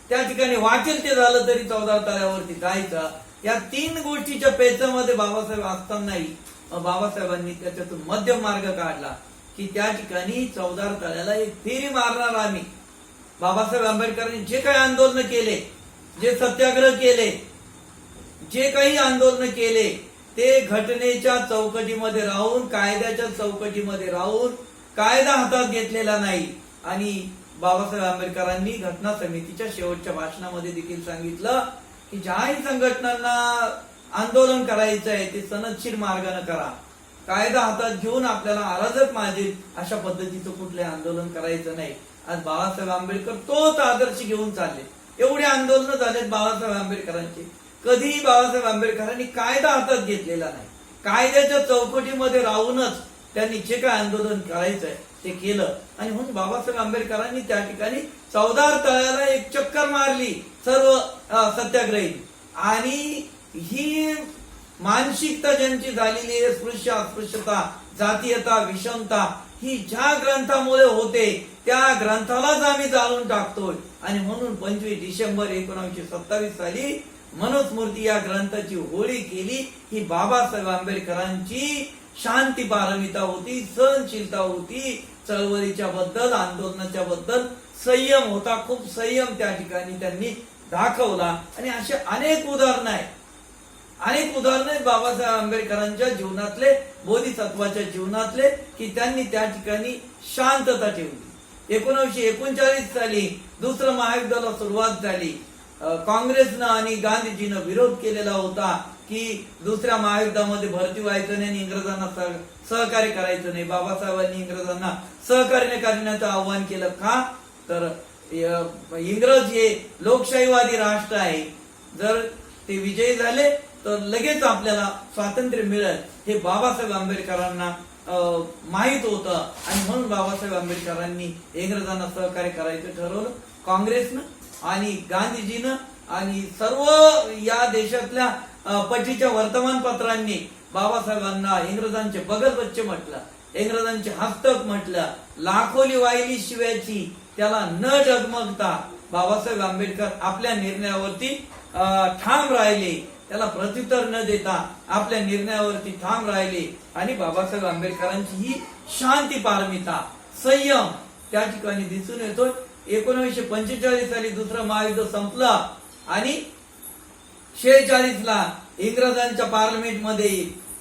त्या ठिकाणी वाटेल ते झालं तरी चौदार तळ्यावरती जायचं. या 3 गोष्टीच्या पेचामध्ये बाबासाहेब असतानाही बाबासाहेबांनी त्याच्यातून मध्यम मार्ग काढला की त्या ठिकाणी चौदार तळ्याला एक फेरी मारणार आम्ही. बाबासाहेब आंबेडकरांनी जे काही आंदोलन केले, जे सत्याग्रह केले, जे काही आंदोलन केले ते घटनेच्या चौकटीमध्ये राहून, कायद्याच्या चौकटीमध्ये राहून, कायदा हातात घेतलेला नाही. आणि बाबासाहेब आंबेडकरांनी घटना समितीच्या शेवटच्या भाषणामध्ये देखील सांगितलं की ज्याही संघटनांना आंदोलन करायचं आहे ते सनदशीर मार्गाने करा. कायदा हातात घेऊन आपल्याला अराजक माजेल अशा पद्धतीचं कुठले आंदोलन करायचं नाही. आज बाबासाहेब आंबेडकर तोच आदर्श घेऊन चालले. एवढे आंदोलन झालेत बाबासाहेब आंबेडकरांचे. कधीही बाबासाहेब आंबेडकरांनी कायदा हातात घेतलेला नाही. कायद्याच्या चौकटीमध्ये राहूनच त्यांनी जे काय आंदोलन करायचंय ते केलं. आणि म्हणून बाबासाहेब आंबेडकरांनी त्या ठिकाणी चौदार तळ्याला एक चक्कर मारली सर्व सत्याग्रही. आणि ही मानसिकता ज्यांची झालेली आहे, स्पृश्य अस्पृश्यता, जातीयता, विषमता, ही ज्या ग्रंथामुळे होते त्या ग्रंथालाच आम्ही जाळून टाकतोय. आणि म्हणून 25 डिसेंबर 1927 साली मनुस्मृती या ग्रंथाची होळी केली. ही बाबासाहेब आंबेडकरांची शांती पारमिता होती, सहनशीलता होती, चळवळीच्या बद्दल, आंदोलनाच्या बद्दल संयम होता. खूप संयम त्या ठिकाणी त्यांनी दाखवला. आणि असे अनेक उदाहरण आहेत, अनेक उदाहरण आहेत बाबासाहेब आंबेडकरांच्या जीवनातले, बोधिसत्वाच्या जीवनातले, की त्यांनी त्या ठिकाणी शांतता ठेवली. 1939 साली दुसरं महायुद्धाला सुरुवात झाली. काँग्रेसनं आणि गांधीजीनं विरोध केलेला होता. की दुसऱ्या महायुद्धामध्ये भरती व्हायचं नाही आणि इंग्रजांना सहकार्य करायचं नाही. बाबासाहेबांनी इंग्रजांना सहकार्य करण्याचं आव्हान केलं. का तर इंग्रज हे लोकशाहीवादी राष्ट्र आहे, जर ते विजयी झाले तर लगेच आपल्याला स्वातंत्र्य मिळेल हे बाबासाहेब आंबेडकरांना माहित होतं आणि म्हणून बाबासाहेब आंबेडकरांनी इंग्रजांना सहकार्य करायचं ठरवलं. काँग्रेसनं आणि गांधीजीनं आणि सर्व या देशातल्या पटीच्या वर्तमानपत्रांनी बाबासाहेबांना इंग्रजांचे बगलबच्चे म्हटलं, इंग्रजांचे हस्तक म्हटलं. लाखोली वाहिली शिव्याची त्याला न डगमगता बाबासाहेब आंबेडकर आपल्या निर्णयावरती ठाम राहिले. त्याला प्रत्युत्तर न देता आपल्या निर्णयावरती ठाम राहिले आणि बाबासाहेब आंबेडकरांची ही शांती पारमिता, संयम त्या ठिकाणी दिसून येतो. 1945 साली दुसरं महायुद्ध संपलं आणि 46 ला इंग्रजांच्या पार्लमेंटमध्ये,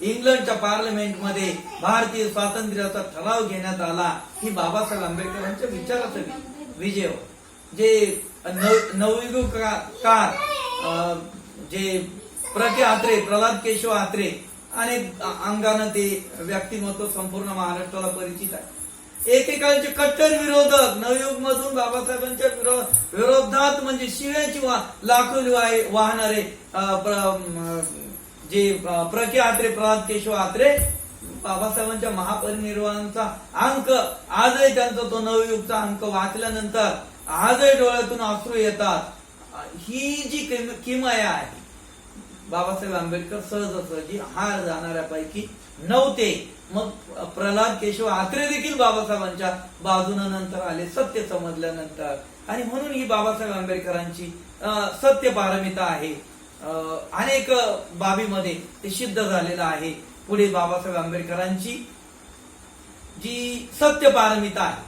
इंग्लंडच्या पार्लमेंटमध्ये भारतीय स्वातंत्र्याचा ठराव घेण्यात आला. ही बाबासाहेब आंबेडकरांच्या विचाराचा विजय. जे नवयुगकार जे प्र.के. आत्रे, प्रल्हाद केशव आत्रे अनेक अंगानं ते व्यक्तिमत्व संपूर्ण महाराष्ट्राला परिचित आहे. एकेकांचे कट्टर विरोधक नवयुग मधून बाबासाहेबांच्या विरोधात म्हणजे शिव्याची लाखोली वाहणारे जे प्र.के. आत्रे, प्रल्हाद केशव आत्रे, बाबासाहेबांच्या महापरिनिर्वाणाचा अंक आजही त्यांचा तो नवयुगचा अंक वाचल्यानंतर आजही डोळ्यातून अश्रू येतात. ही जी किमया आहे, बाबासाहेब आंबेडकर सहजासहजी हार जाणाऱ्यापैकी नव्हते. मग प्रल्हाद केशव आत्रे देखील बाबासाहेबांच्या बाजूने नंतर आले सत्य समजल्यानंतर, आणि म्हणून ही बाबासाहेब आंबेडकरांची सत्य पारमिता आहे. अनेक बाबीमध्ये ते सिद्ध झालेलं आहे. पुढे बाबासाहेब आंबेडकरांची जी सत्य पारमिता आहे,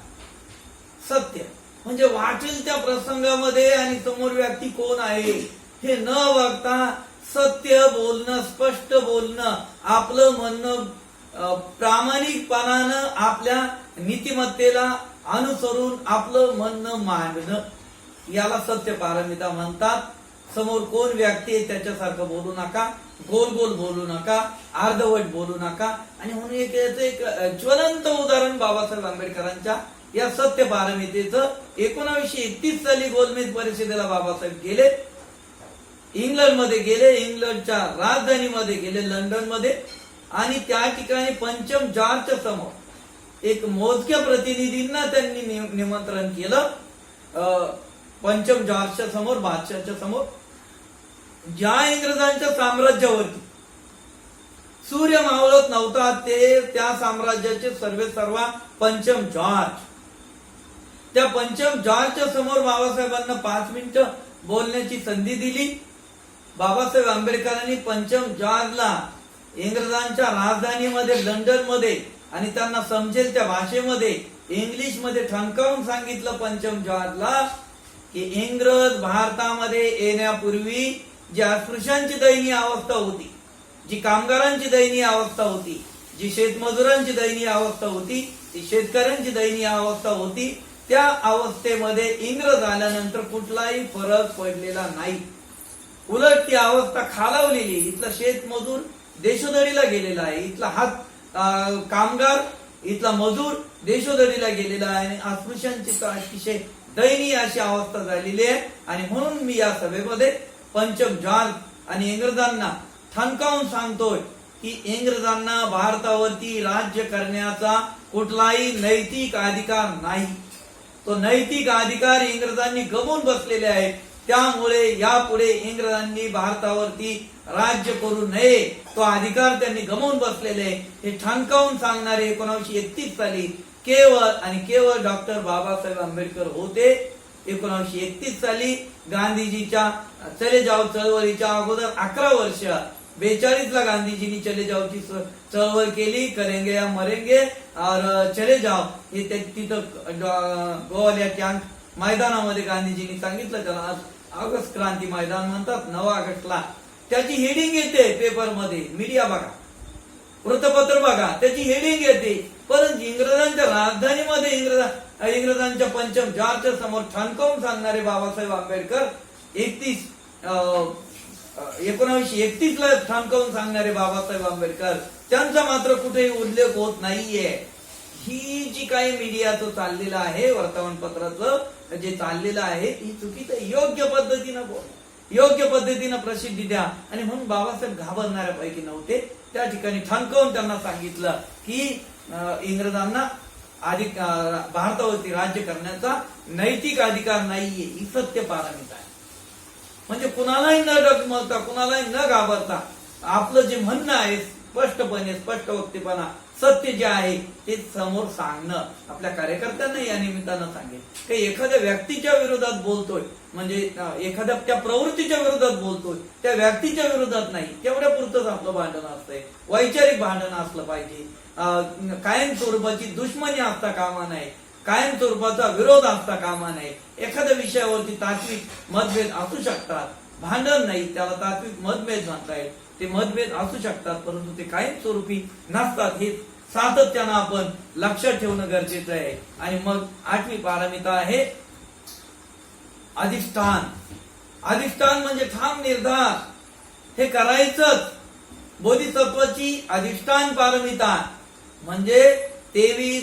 सत्य म्हणजे वाटेल त्या प्रसंगामध्ये आणि समोर व्यक्ती कोण आहे हे न बघता सत्य बोलणं, स्पष्ट बोलणं, आपलं म्हणणं प्रामाणिकपणानं आपल्या नीतिमत्तेला अनुसरून आपलं म्हणणं मांडणं, याला सत्य पारमिता म्हणतात. समोर कोण व्यक्ती आहे त्याच्यासारखं बोलू नका, गोल गोल बोलू नका, अर्धवट बोलू नका. आणि म्हणून एक ज्वलंत उदाहरण बाबासाहेब आंबेडकरांच्या या सत्य पारमितेचं 1931 साली गोलमेज परिषदेला बाबासाहेब गेले, इंग्लंडमध्ये गेले, इंग्लंडच्या राजधानीमध्ये गेले लंडनमध्ये, आणि त्या ठिकाणी पंचम जॉर्जच्या समोर एक मोजक्या प्रतिनिधींना त्यांनी निमंत्रण केलं. पंचम जॉर्जच्या समोर, बादशाहच्या समोर, ज्या इंग्रजांच्या साम्राज्यावरती सूर्य मावळत नव्हता ते त्या साम्राज्याचे सर्वेसर्वा पंचम जॉर्ज, त्या पंचम जॉर्जच्या समोर बाबासाहेबांना 5 मिनिटं बोलण्याची संधी दिली. बाबासाहेब आंबेडकरांनी पंचम जॉर्जला इंग्रजांच्या राजधानीमध्ये लंडनमध्ये आणि त्यांना समजेल त्या भाषेमध्ये इंग्लिश मध्ये ठणकावून सांगितलं पंचम जॉर्जला की इंग्रज भारतामध्ये येण्यापूर्वी जी अस्पृश्यांची दयनीय अवस्था होती, जी कामगारांची दयनीय अवस्था होती, जी शेतमजुरांची दयनीय अवस्था होती, ती शेतकऱ्यांची दयनीय अवस्था होती, त्या अवस्थेमध्ये इंग्रज आल्यानंतर कुठलाही फरक पडलेला नाही. उलट ती अवस्था खालावलेली. इथला शेतमजूर देशोधडीला गेलेला आहे, इथला कामगार, इथला मजूर देशोधडीला गेलेला आहे, आणि अस्पृश्यांची अतिशय दयनीय अशी अवस्था झालेली आहे. आणि म्हणून मी या सभेमध्ये पंचम जॉर्ज आणि इंग्रजांना ठणकावून सांगतोय की इंग्रजांना भारतावरती राज्य करण्याचा कुठलाही नैतिक अधिकार नाही. तो नैतिक अधिकार इंग्रजांनी गमावून बसलेले आहे. त्यामुळे यापुढे इंग्रजांनी भारतावरती राज्य करू नये, तो अधिकार त्यांनी गमावून बसलेले हे ठणकावून सांगणारे 1931 साली केवळ आणि केवळ डॉक्टर बाबासाहेब आंबेडकर होते. 1931 साली गांधीजीच्या चले जाव चळवळीच्या अगोदर 11 वर्ष 42 ला गांधीजींनी चले जावची चळवळ केली. करेंगे या मरेंगे और चले जाव हे तिथं गोवालिया टँक मैदानामध्ये गांधीजींनी सांगितलं. त्याला ऑगस्ट क्रांती मैदान म्हणतात. 9 ऑगस्टला त्याची हेडिंग येते पेपरमध्ये, मीडिया बघा, वृत्तपत्र बघा, त्याची हेडिंग येते. परंतु इंग्रजांच्या राजधानीमध्ये इंग्रजांच्या पंचम जॉर्जच्या समोर ठणकावून सांगणारे बाबासाहेब आंबेडकर 31 1931 ला ठाणकावून सांगणारे बाबासाहेब आंबेडकर, त्यांचा मात्र कुठेही उल्लेख होत नाहीये. ही जी काही मीडियाचं चाललेलं आहे, वर्तमानपत्राचं जे चाललेलं आहे, ही चुकीचं. योग्य पद्धतीनं बोल, योग्य पद्धतीनं प्रसिद्धी द्या. आणि म्हणून बाबासाहेब घाबरणाऱ्यापैकी नव्हते. त्या ठिकाणी ठाणकावून त्यांना सांगितलं की इंग्रजांना अधिक भारतावरती राज्य करण्याचा नैतिक अधिकार नाहीये, ही सत्य पारमिता आहे. म्हणजे कुणालाही न डगमगता, कुणालाही न घाबरता आपलं जे म्हणणं आहे स्पष्टपणे, स्पष्ट वक्तेपणा, सत्य जे आहे ते समोर सांगणं आपल्या कार्यकर्त्यांना या निमित्तानं सांगेल. काही एखाद्या व्यक्तीच्या विरोधात बोलतोय म्हणजे एखाद्या त्या प्रवृत्तीच्या विरोधात बोलतोय, त्या व्यक्तीच्या विरोधात नाही, तेवढ्या पुरतच आपलं भांडण असतंय. वैचारिक भांडण असलं पाहिजे. कायम स्वरूपाची दुश्मनी असता कामा नये, कायम स्वरूपाचा विरोध असता कामा नये. एखाद्या विषयावरती तात्विक मतभेद असू शकतात, भांडण नाही, त्याला तात्विक मतभेद म्हणता येईल. ते मतभेद असू शकतात, परंतु ते कायम स्वरूपी नसतात. हे सातत्यानं आपण लक्षात ठेवणं गरजेचं आहे. आणि मग 8वी पारमिता आहे अधिष्ठान. अधिष्ठान म्हणजे ठाम निर्धार, हे करायचंच. बोधिसत्वाची अधिष्ठान पारमिता म्हणजे 23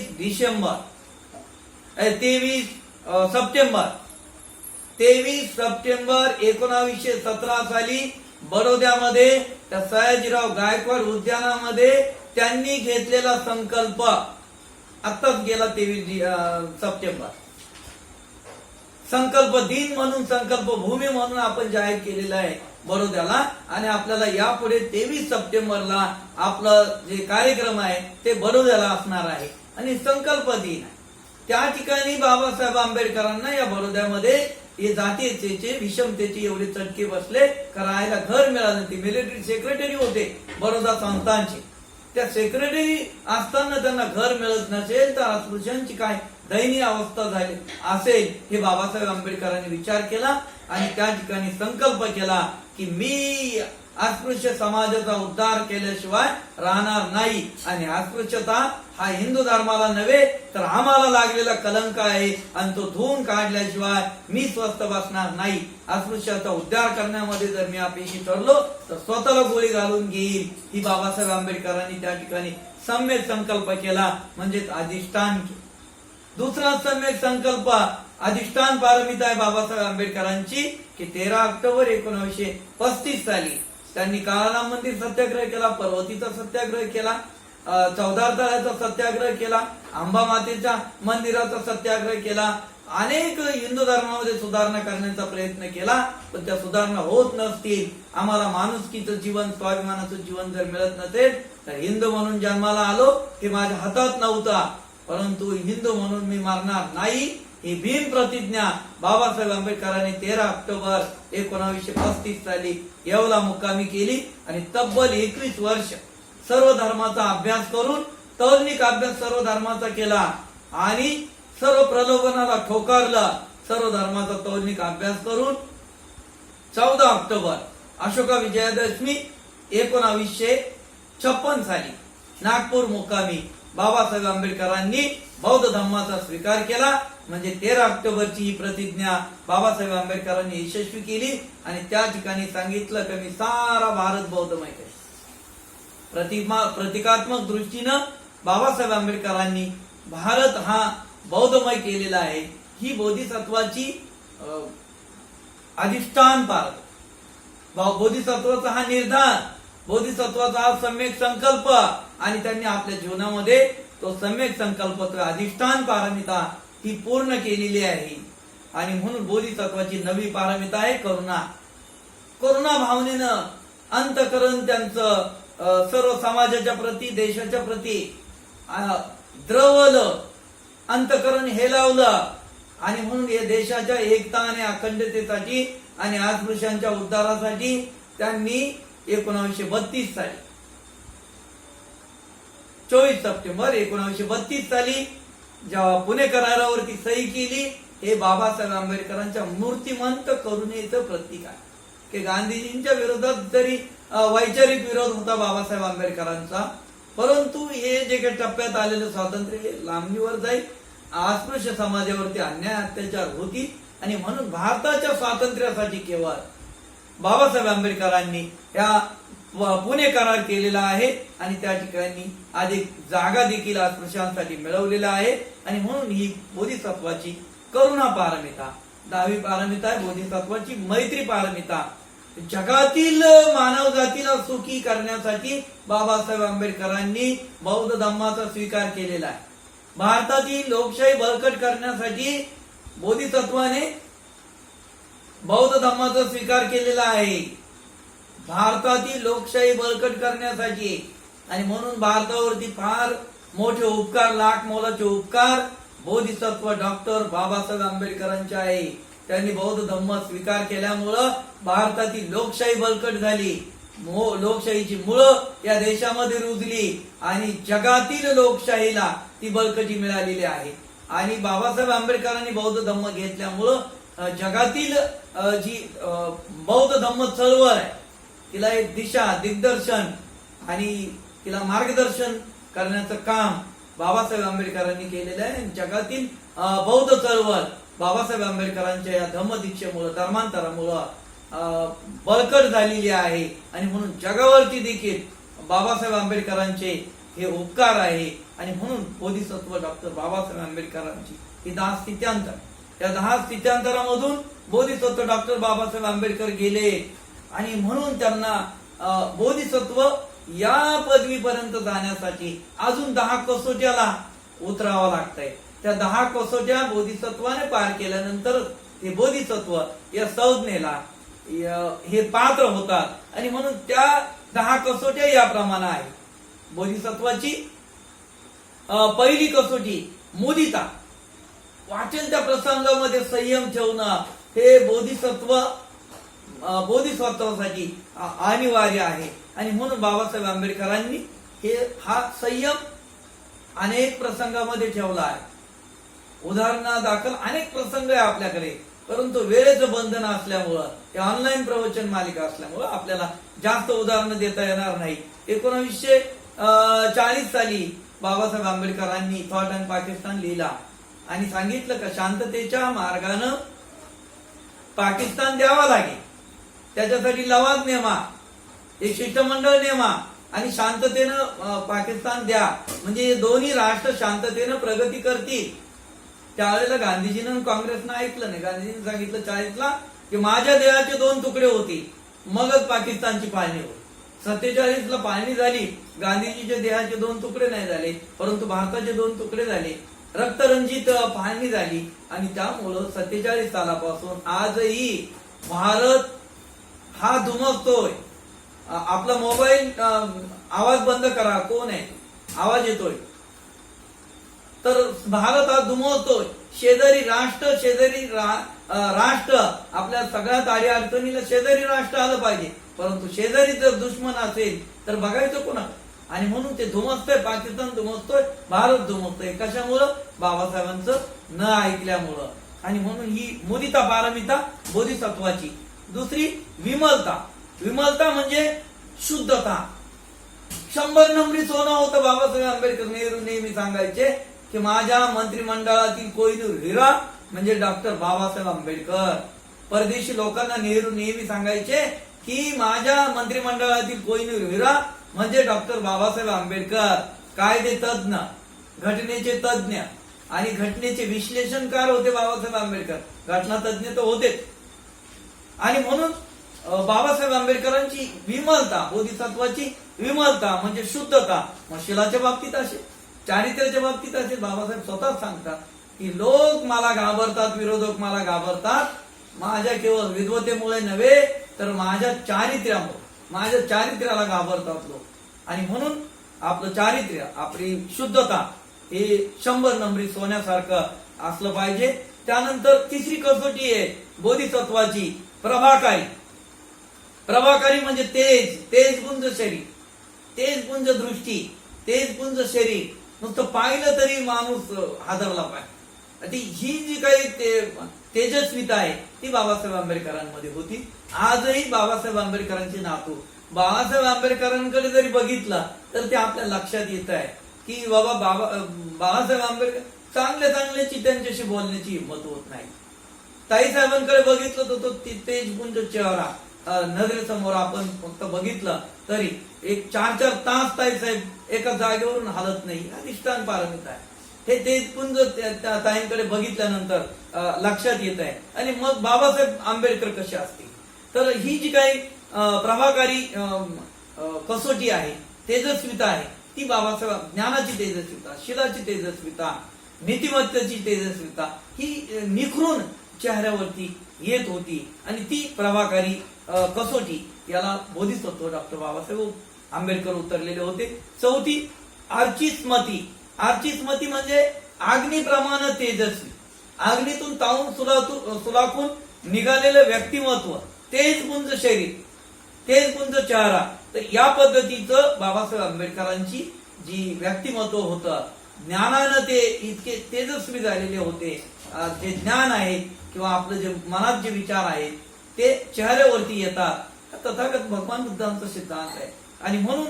सप्टेंबर 1917 साली बडोद्यामध्ये त्या सयाजीराव गायकवाड उद्यानामध्ये त्यांनी घेतलेला संकल्प आत्ताच गेला 23 सप्टेंबर. संकल्प दिन म्हणून, संकल्प भूमी म्हणून आपण जाहीर केलेला आहे बडोद्याला. आणि आपल्याला यापुढे 23 सप्टेंबरला आपलं जे कार्यक्रम आहे ते बडोद्याला असणार आहे आणि संकल्प दिन आहे. त्या ठिकाणी बाबासाहेब आंबेडकरांना या बडोद्यामध्ये हे जातीयतेचे, विषमतेचे एवढे चटके बसले, राहायला घर मिळालं. ते मिलिटरी सेक्रेटरी होते बडोदा संस्थानचे. त्या सेक्रेटरी असताना त्यांना घर मिळत नसेल तर अस्पृश्यांची काय दयनीय अवस्था झाली असेल, हे बाबासाहेब आंबेडकरांनी विचार केला आणि त्या ठिकाणी संकल्प केला की मी अस्पृश्य समाजाचा उद्धार केल्याशिवाय राहणार नाही. आणि अस्पृश्यता हा हिंदू धर्माला नव्हे तर आम्हाला लागलेला कलंक आहे आणि तो धुवून काढल्याशिवाय मी स्वस्थ बसणार नाही. अस्पृश्याचा उद्धार करण्यामध्ये जर मी अपयशी ठरलो तर स्वतःला गोळी घालून घेईल. ही बाबासाहेब आंबेडकरांनी त्या ठिकाणी सम्यक संकल्प केला, म्हणजेच अधिष्ठान. दुसरा सम्यक संकल्प अधिष्ठान पारमिता आहे बाबासाहेब आंबेडकरांची की 13 ऑक्टोबर 1935 साली त्यांनी काळाराम मंदिर सत्याग्रह केला, पर्वतीचा सत्याग्रह केला, चौदार तळ्याचा सत्याग्रह केला, अंबा मातेच्या मंदिराचा सत्याग्रह केला. अनेक हिंदू धर्मामध्ये सुधारणा करण्याचा प्रयत्न केला, पण त्या सुधारणा होत नसतील, आम्हाला माणुसकीचं जीवन, स्वाभिमानाचं जीवन जर मिळत नसेल तर हिंदू म्हणून जन्माला आलो हे माझ्या हातात नव्हता, परंतु हिंदू म्हणून मी मरणार नाही, ही भीम प्रतिज्ञा बाबासाहेब आंबेडकरांनी 13 ऑक्टोबर 1935 साली येवला मुक्कामी केली. आणि तब्बल 21 वर्ष सर्व धर्माचा अभ्यास करून, तौलनिक अभ्यास सर्व धर्माचा केला आणि सर्व प्रलोभनाला ठोकारलं. सर्व धर्माचा तौलनिक अभ्यास करून 14 ऑक्टोबर अशोका विजयादशमी 1956 साली नागपूर मुक्कामी बाबासाहेब आंबेडकरांनी बौद्ध धर्माचा स्वीकार केला. म्हणजे 13 ऑक्टोबरची ही प्रतिज्ञा बाबासाहेब आंबेडकरांनी यशस्वी केली आणि त्या ठिकाणी सांगितलं की मी सारा भारत बौद्धमय करेन. प्रतिकात्मक दृष्टीनं बाबासाहेब आंबेडकरांनी भारत हा बौद्धमय केलेला आहे. ही बोधिसत्वाची अधिष्ठान पार, बोधिसत्वाचा हा निर्धार, बोधिसत्वाचा हा सम्यक संकल्प आणि त्यांनी आपल्या जीवनामध्ये तो सम्यक संकल्प, अधिष्ठान पारमिता ही पूर्ण केलेली आहे. आणि म्हणून बोधिसत्वाची नवी पारमिता आहे करुणा. करुणा भावनेनं अंतकरण त्यांचं सर्व समाजाच्या प्रती, देशाच्या प्रती द्रवलं, अंतकरण हेलावलं. आणि म्हणून या देशाच्या एकता आणि अखंडतेसाठी आणि अस्पृश्यांच्या उद्धारासाठी त्यांनी 1932 साली 24 सप्टेंबर 1932 साली जेव्हा पुणे करारावरती सही केली, हे बाबासाहेब आंबेडकरांच्या मूर्तिमंत करुणेचं प्रतीक आहे. की गांधीजींच्या विरोधात जरी वैचारिक विरोध होता बाबासाहेब आंबेडकरांचा, परंतु हे जे काही टप्प्यात आलेलं स्वातंत्र्य हे लांबणीवर जाईल. अस्पृश्य समाजावरती अन्याय अत्याचार होती आणि म्हणून भारताच्या स्वातंत्र्यासाठी केवळ बाबासाहेब आंबेडकरांनी या पुणे करार केलेला आहे आणि त्या ठिकाणी अधिक जागा देखील अस्पृश्यांसाठी मिळवलेला आहे. आणि म्हणून ही बोधिसत्वाची करुणा पारमिता, 10वी पारमिता आहे बोधिसत्वाची मैत्री पारमिता. जगातील मानव जातीला सुखी करण्यासाठी बाबासाहेब आंबेडकरांनी बौद्ध धम्माचा स्वीकार केलेला आहे. भारतातील लोकशाही बळकट करण्यासाठी बोधिसत्वाने बौद्ध धम्माचा स्वीकार केलेला आहे. भारतातील लोकशाही बळकट करण्यासाठी. आणि म्हणून भारतावरती फार मोठे उपकार, लाख मोलाचे उपकार बोधिसत्व डॉक्टर बाबासाहेब आंबेडकरांचे आहे. त्यांनी बौद्ध धम्म स्वीकार केल्यामुळं भारतातील लोकशाही बळकट झाली, लोकशाहीची मुळं या देशामध्ये रुजली आणि जगातील लोकशाहीला ती बळकटी मिळालेली आहे. आणि बाबासाहेब आंबेडकरांनी बौद्ध धम्म घेतल्यामुळं जगातील जी बौद्ध धम्म चळवळ आहे तिला एक दिशा, दिग्दर्शन आणि तिला मार्गदर्शन करण्याचं काम बाबासाहेब आंबेडकरांनी केलेलं आहे. जगातील बौद्ध चळवळ बाबासाहेब आंबेडकरांच्या या धम्मदीक्षेमुळं, धर्मांतरामुळं बळकट झालेली आहे. आणि म्हणून जगावरती देखील बाबासाहेब आंबेडकरांचे हे उपकार आहे. आणि म्हणून बोधिसत्व डॉक्टर बाबासाहेब आंबेडकरांची ही 10 स्थित्यांतर, त्या 10 स्थित्यांतरामधून बोधिसत्व डॉक्टर बाबासाहेब आंबेडकर गेले. आणि म्हणून त्यांना बोधिसत्व या पदवीपर्यंत जाण्यासाठी अजून 10 कसोट्याला उतरावं लागतंय. त्या 10 कसोट्या बोधिसत्वाने पार केल्यानंतर हे बोधिसत्व या संज्ञेला हे पात्र होतात. आणि म्हणून त्या 10 कसोट्या याप्रमाणे आहेत. बोधिसत्वाची पहिली कसोटी मुदिता, वाटेल त्या प्रसंगामध्ये संयम ठेवणं हे बोधिसत्वासाठी अनिवार्य आहे. आणि म्हणून बाबासाहेब आंबेडकरांनी हा संयम अनेक प्रसंगामध्ये ठेवला आहे. उदाहरणादाखल अनेक प्रसंग आहे आपल्याकडे, परंतु वेळेचं बंधन असल्यामुळं, ऑनलाईन प्रवचन मालिका असल्यामुळं आपल्याला जास्त उदाहरणं देता येणार नाही. 1940 साली बाबासाहेब आंबेडकरांनी थॉट अँड पाकिस्तान लिहिला आणि सांगितलं का शांततेच्या मार्गानं पाकिस्तान द्यावा लागेल, त्याच्यासाठी लवाद नेमा, एक शिष्टमंडळ नेमा आणि शांततेनं पाकिस्तान द्या, म्हणजे हे दोन्ही राष्ट्र शांततेनं प्रगती करतील. त्यावेळेला गांधीजीनं काँग्रेसनं ऐकलं नाही. गांधीजींनी सांगितलं 40ला की माझ्या देहाचे 2 तुकडे होतील मगच पाकिस्तानची पाहणी होईल. 47ला पाहणी झाली, गांधीजीच्या देहाचे 2 तुकडे नाही झाले, परंतु भारताचे 2 तुकडे झाले. रक्तरंजित पाहणी झाली आणि त्यामुळं 47 सालापासून आजही भारत हा धुमकतोय. आपला मोबाईल आवाज बंद करा, कोण आहे, आवाज येतोय. तर भारत हा धुमवतोय. शेजारी राष्ट्र आपल्या सगळ्यात आडी अडचणीला शेजारी राष्ट्र आलं पाहिजे, परंतु शेजारी जर दुश्मन असेल तर बघायचं कोणा. आणि म्हणून ते धुमसतोय, पाकिस्तान धुमसतोय, भारत धुमसतोय. कशामुळं? बाबासाहेबांचं न ऐकल्यामुळं. आणि म्हणून ही मुदिता पारमिता बोधिसत्वाची. दुसरी विमलता. विमलता म्हणजे शुद्धता. 100 नंबरी सोनं होतं. बाबासाहेब आंबेडकर नेहरू नेहमी सांगायचे की माझ्या मंत्रिमंडळातील कोहिनूर हिरा म्हणजे डॉक्टर बाबासाहेब आंबेडकर. परदेशी लोकांना नेहरू नेहमी सांगायचे की माझ्या मंत्रिमंडळातील कोहिनूर हिरा म्हणजे डॉक्टर बाबासाहेब आंबेडकर. कायदे तज्ञ, घटनेचे तज्ञ आणि घटनेचे विश्लेषणकार होते बाबासाहेब आंबेडकर. घटना तज्ञ तर होतेच. आणि म्हणून बाबासाहेब आंबेडकरांची विमलता, बोधिसत्वाची विमलता म्हणजे शुद्धता. मग शीलाच्या बाबतीत असे, चारित्र्याच्या बाबतीत असे बाबासाहेब स्वतःच सांगतात की लोक मला घाबरतात, विरोधक मला घाबरतात, माझ्या केवळ विद्वतेमुळे नव्हे तर माझ्या चारित्र्यामुळे, माझ्या चारित्र्याला घाबरतात लोक. आणि म्हणून आपलं चारित्र्य, आपली शुद्धता हे 100 नंबरी सोन्यासारखं असलं पाहिजे. त्यानंतर तिसरी कसोटी आहे बोधिसत्वाची प्रभाकारी. प्रभाकारी म्हणजे तेजपुंज शरीर, तेजपुंज दृष्टी, तेजपुंज शरीर. नुसतं पाहिलं तरी माणूस हादरला पाहिजे. ही जी काही तेजस्विता आहे ती बाबासाहेब आंबेडकरांमध्ये होती. आजही बाबासाहेब आंबेडकरांचे नातू बाबासाहेब आंबेडकरांकडे जरी बघितलं तर ते आपल्या लक्षात येत आहे की बाबासाहेब आंबेडकर चांगल्याची त्यांच्याशी बोलण्याची हिंमत होत नाही. ताईसाहेबांकडे बघितलं तर तो तेजपुंज चेहरा, नजरेसमोर आपण फक्त बघितलं तरी एक 4-4 तास ताईसाहेब एका जागेवरून हलत नाही, अधिष्ठान पारमित आहे. ते पुंज त्या ताईंकडे बघितल्यानंतर लक्षात येत आहे. आणि मग बाबासाहेब आंबेडकर कसे असतील, तर ही जी काही प्रभाकारी कसोटी आहे, तेजस्विता आहे, ती बाबासाहेब ज्ञानाची तेजस्विता, शिलाची तेजस्विता, नीतिमत्तेची तेजस्विता ही निखरून चेहऱ्यावरती येत होती. आणि ती प्रभाकारी कसोटी याला बोधिसत्व डॉक्टर बाबासाहेब आंबेडकर उतरलेले होते. चौथी अर्चिस्मती. अर्चिस्मती म्हणजे अग्निप्रमाणे तेजस्वी, अग्नीतून तावून सुलाखून निघालेलं व्यक्तिमत्व, तेज पुंज शरीर, तेज पुंज चेहरा. तर या पद्धतीचं बाबासाहेब आंबेडकरांची जी व्यक्तिमत्व होतं, ज्ञानानं ते इतके तेजस्वी झालेले होते. जे ज्ञान आहे किंवा आपलं जे मनात जे विचार आहेत ते चेहऱ्यावरती येतात. तथागत भगवान बुद्धांचा सिद्धांत आहे. आणि म्हणून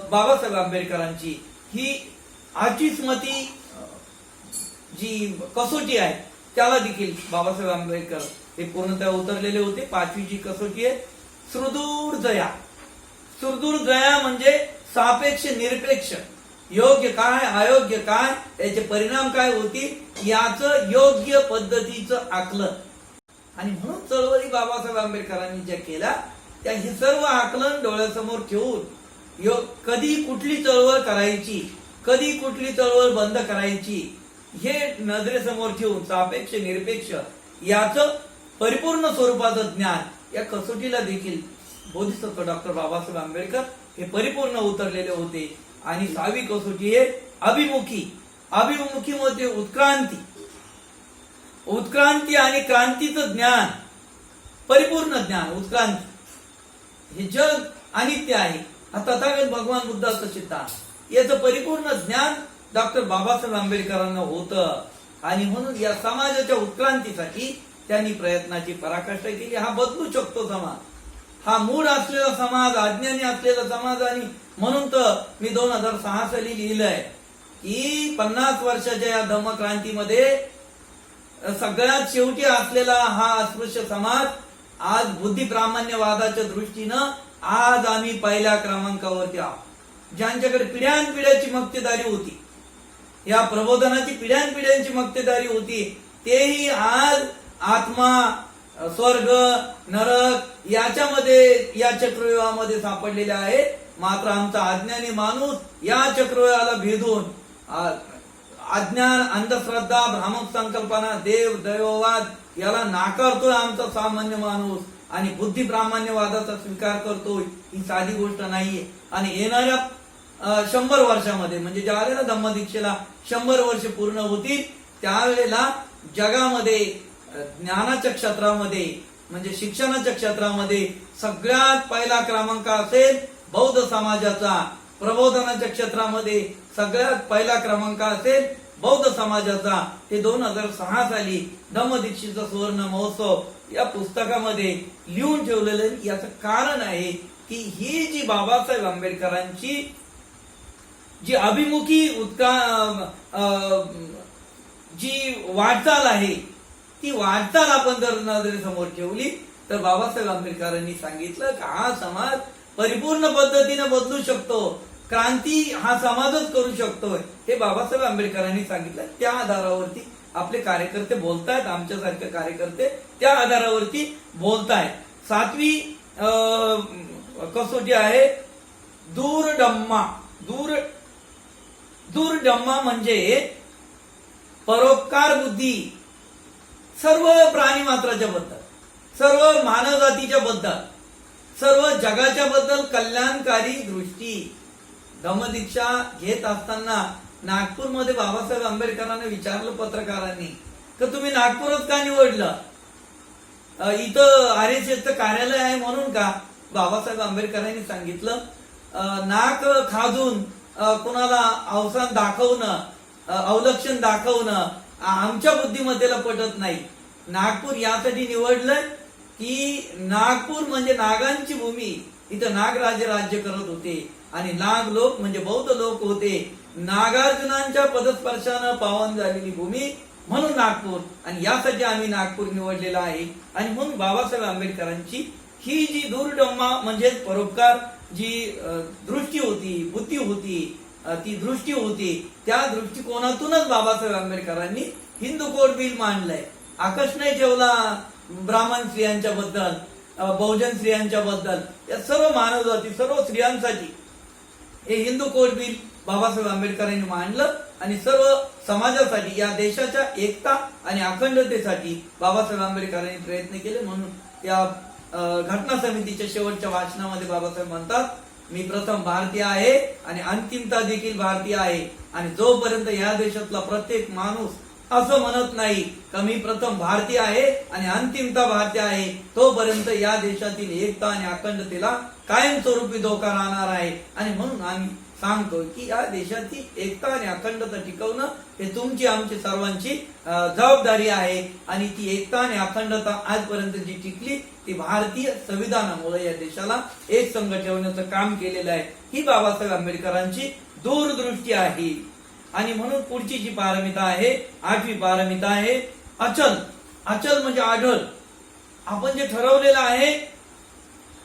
बाबासाहेब आंबेडकरांची ही आचिस्मती जी कसोटी आहे त्याला देखील बाबासाहेब आंबेडकर हे पूर्णतः उतरलेले होते. 5वी जी कसोटी आहे सुदूर दया. सुदूर दया म्हणजे सापेक्ष निरपेक्ष, योग्य काय अयोग्य काय, त्याचे परिणाम काय होतील याचं योग्य पद्धतीचं आकलन. आणि म्हणून चळवळी बाबासाहेब आंबेडकरांनी ज्या केल्या त्या हे सर्व आकलन डोळ्यासमोर ठेवून कधी कुठली चळवळ करायची, कधी कुठली चळवळ बंद करायची हे नजरेसमोर ठेवून सापेक्ष निरपेक्ष याचं परिपूर्ण स्वरूपाचं ज्ञान या कसोटीला देखील बोधिसत्व डॉक्टर बाबासाहेब आंबेडकर हे परिपूर्ण उतरलेले होते. आणि 6वी कसोटी आहे अभिमुखी. अभिमुखी मध्ये उत्क्रांती, उत्क्रांती आणि क्रांतीचं ज्ञान, परिपूर्ण ज्ञान. उत्क्रांती हे जग अनित्य आहे, हा तथागत भगवान बुद्धाचं सिद्धांत, याचं परिपूर्ण ज्ञान डॉक्टर बाबासाहेब आंबेडकरांना होतं. आणि म्हणून या समाजाच्या उत्क्रांतीसाठी त्यांनी प्रयत्नाची पराकाष्ठा केली. हा बदलू शकतो समाज, हा मूळ असलेला समाज, अज्ञानी असलेला समाज. आणि म्हणून तर मी 2006 साली लिहिलंय की 50 वर्षाच्या या धम्मक्रांतीमध्ये सगळ्यात शेवटी असलेला हा अस्पृश्य समाज आज बुद्धिप्रामाण्यवादाच्या दृष्टीनं आज आम्ही पहिल्या क्रमांकावरती आहोत. ज्यांच्याकडे पिढ्यानपिढ्याची मक्तेदारी होती, या प्रबोधनाची पिढ्यानपिढ्यांची मक्तेदारी होती, तेही आज आत्मा, स्वर्ग, नरक याच्यामध्ये या चक्रव्यूहामध्ये सापडलेले आहेत. मात्र आमचा अज्ञानी माणूस या चक्रव्यूहाला भेदून अज्ञान, अंधश्रद्धा, भ्रामक संकल्पना, देव दैववाद याला नाकारतोय आमचा सामान्य माणूस. आणि बुद्धिप्रामाण्यवादाचा स्वीकार करतोय. ही साधी गोष्ट नाहीये. आणि येणाऱ्या 100 वर्षामध्ये म्हणजे ज्यावेळेला धम्मदीक्षेला 100 वर्ष पूर्ण होतील त्यावेळेला जगामध्ये ज्ञानाच्या क्षेत्रामध्ये म्हणजे शिक्षणाच्या क्षेत्रामध्ये सगळ्यात पहिला क्रमांक असेल बौद्ध समाजाचा. प्रबोधनाच्या क्षेत्रामध्ये सगळ्यात पहिला क्रमांक असेल बौद्ध समाजाचा. हे 2006 साली धम्मदीक्षेचा सुवर्ण महोत्सव या पुस्तकामध्ये लिहून ठेवलेलं. याचं कारण आहे की ही जी बाबासाहेब आंबेडकरांची जी अभिमुखी जी वाटचाल आहे ती वाटचाल आपण जर नजरेसमोर ठेवली तर बाबासाहेब आंबेडकरांनी सांगितलं की हा समाज परिपूर्ण पद्धतीने बदलू शकतो, क्रांती हा समाजच करू शकतोय, हे बाबासाहेब आंबेडकरांनी सांगितलं. त्या आधारावरती आपले कार्यकर्ते बोलतायत, आमच्यासारखे कार्यकर्ते त्या आधारावरती बोलतायत. 7वी कसोटी आहे दूरडम्मा. दूरडम्मा म्हणजे परोपकार बुद्धी, सर्व प्राणी मात्राच्या बद्दल, सर्व मानवजातीच्या बद्दल, सर्व जगाच्या बद्दल कल्याणकारी दृष्टी. धम्मदीक्षा घेत असताना नागपूरमध्ये बाबासाहेब आंबेडकरांना विचारलं पत्रकारांनी की तुम्ही नागपूरच का निवडलं, इथं RSSचं कार्यालय आहे म्हणून का. बाबासाहेब आंबेडकरांनी सांगितलं नाक खाजून कुणाला अवसान दाखवणं, अवलक्षण दाखवणं आमच्या बुद्धिमत्तेला पटत नाही. नागपूर यासाठी निवडलं की नागपूर म्हणजे नागांची भूमी, इथं नागराजे राज्य करत होते आणि नाग लोक म्हणजे बौद्ध लोक होते. नागार्जुनांच्या पदस्पर्शानं पावन झालेली भूमी म्हणून नागपूर, आणि यासाठी आम्ही नागपूर निवडलेला आहे. आणि म्हणून बाबासाहेब आंबेडकरांची ही जी दूरडम्मा म्हणजे परोपकार जी दृष्टी होती, बुद्धी होती, ती दृष्टी होती, त्या दृष्टिकोनातूनच बाबासाहेब आंबेडकरांनी हिंदू कोड बिल मांडलंय. आकाश नाही ठेवला ब्राह्मण स्त्रियांच्या बद्दल, बहुजन स्त्रियांच्या बद्दल, या सर्व मानवजाती, सर्व स्त्रियांसाठी हे हिंदू कोड बिल बाबासाहेब आंबेडकरांनी मांडलं आणि सर्व समाजासाठी, या देशाच्या एकता आणि अखंडतेसाठी बाबासाहेब आंबेडकरांनी प्रयत्न केले. म्हणून या घटना समितीच्या शेवटच्या वाचनामध्ये बाबासाहेब म्हणतात, मी प्रथम भारतीय आहे आणि अंतिमता देखील भारतीय आहे, आणि जोपर्यंत या देशातला प्रत्येक माणूस असं म्हणत नाही का मी प्रथम भारतीय आहे आणि अंतिमता भारतीय आहे, तोपर्यंत या देशातील एकता आणि अखंडतेला कायमस्वरूपी धोका राहणार आहे. आणि म्हणून आम्ही सांगतो की या देशाची एकता आणि अखंडता टिकवणं हे तुमची आमची सर्वांची जबाबदारी आहे. आणि ती एकता आणि अखंडता आजपर्यंत जी टिकली ती भारतीय संविधानामुळे या देशाला एक संघ ठेवण्याचं काम केलेलं आहे. ही बाबासाहेब आंबेडकरांची दूरदृष्टी आहे. आणि म्हणून पुढची जी पारमिता आहे, 8वी पारमिता आहे अचल. अचल म्हणजे आढळ. आपण जे ठरवलेलं आहे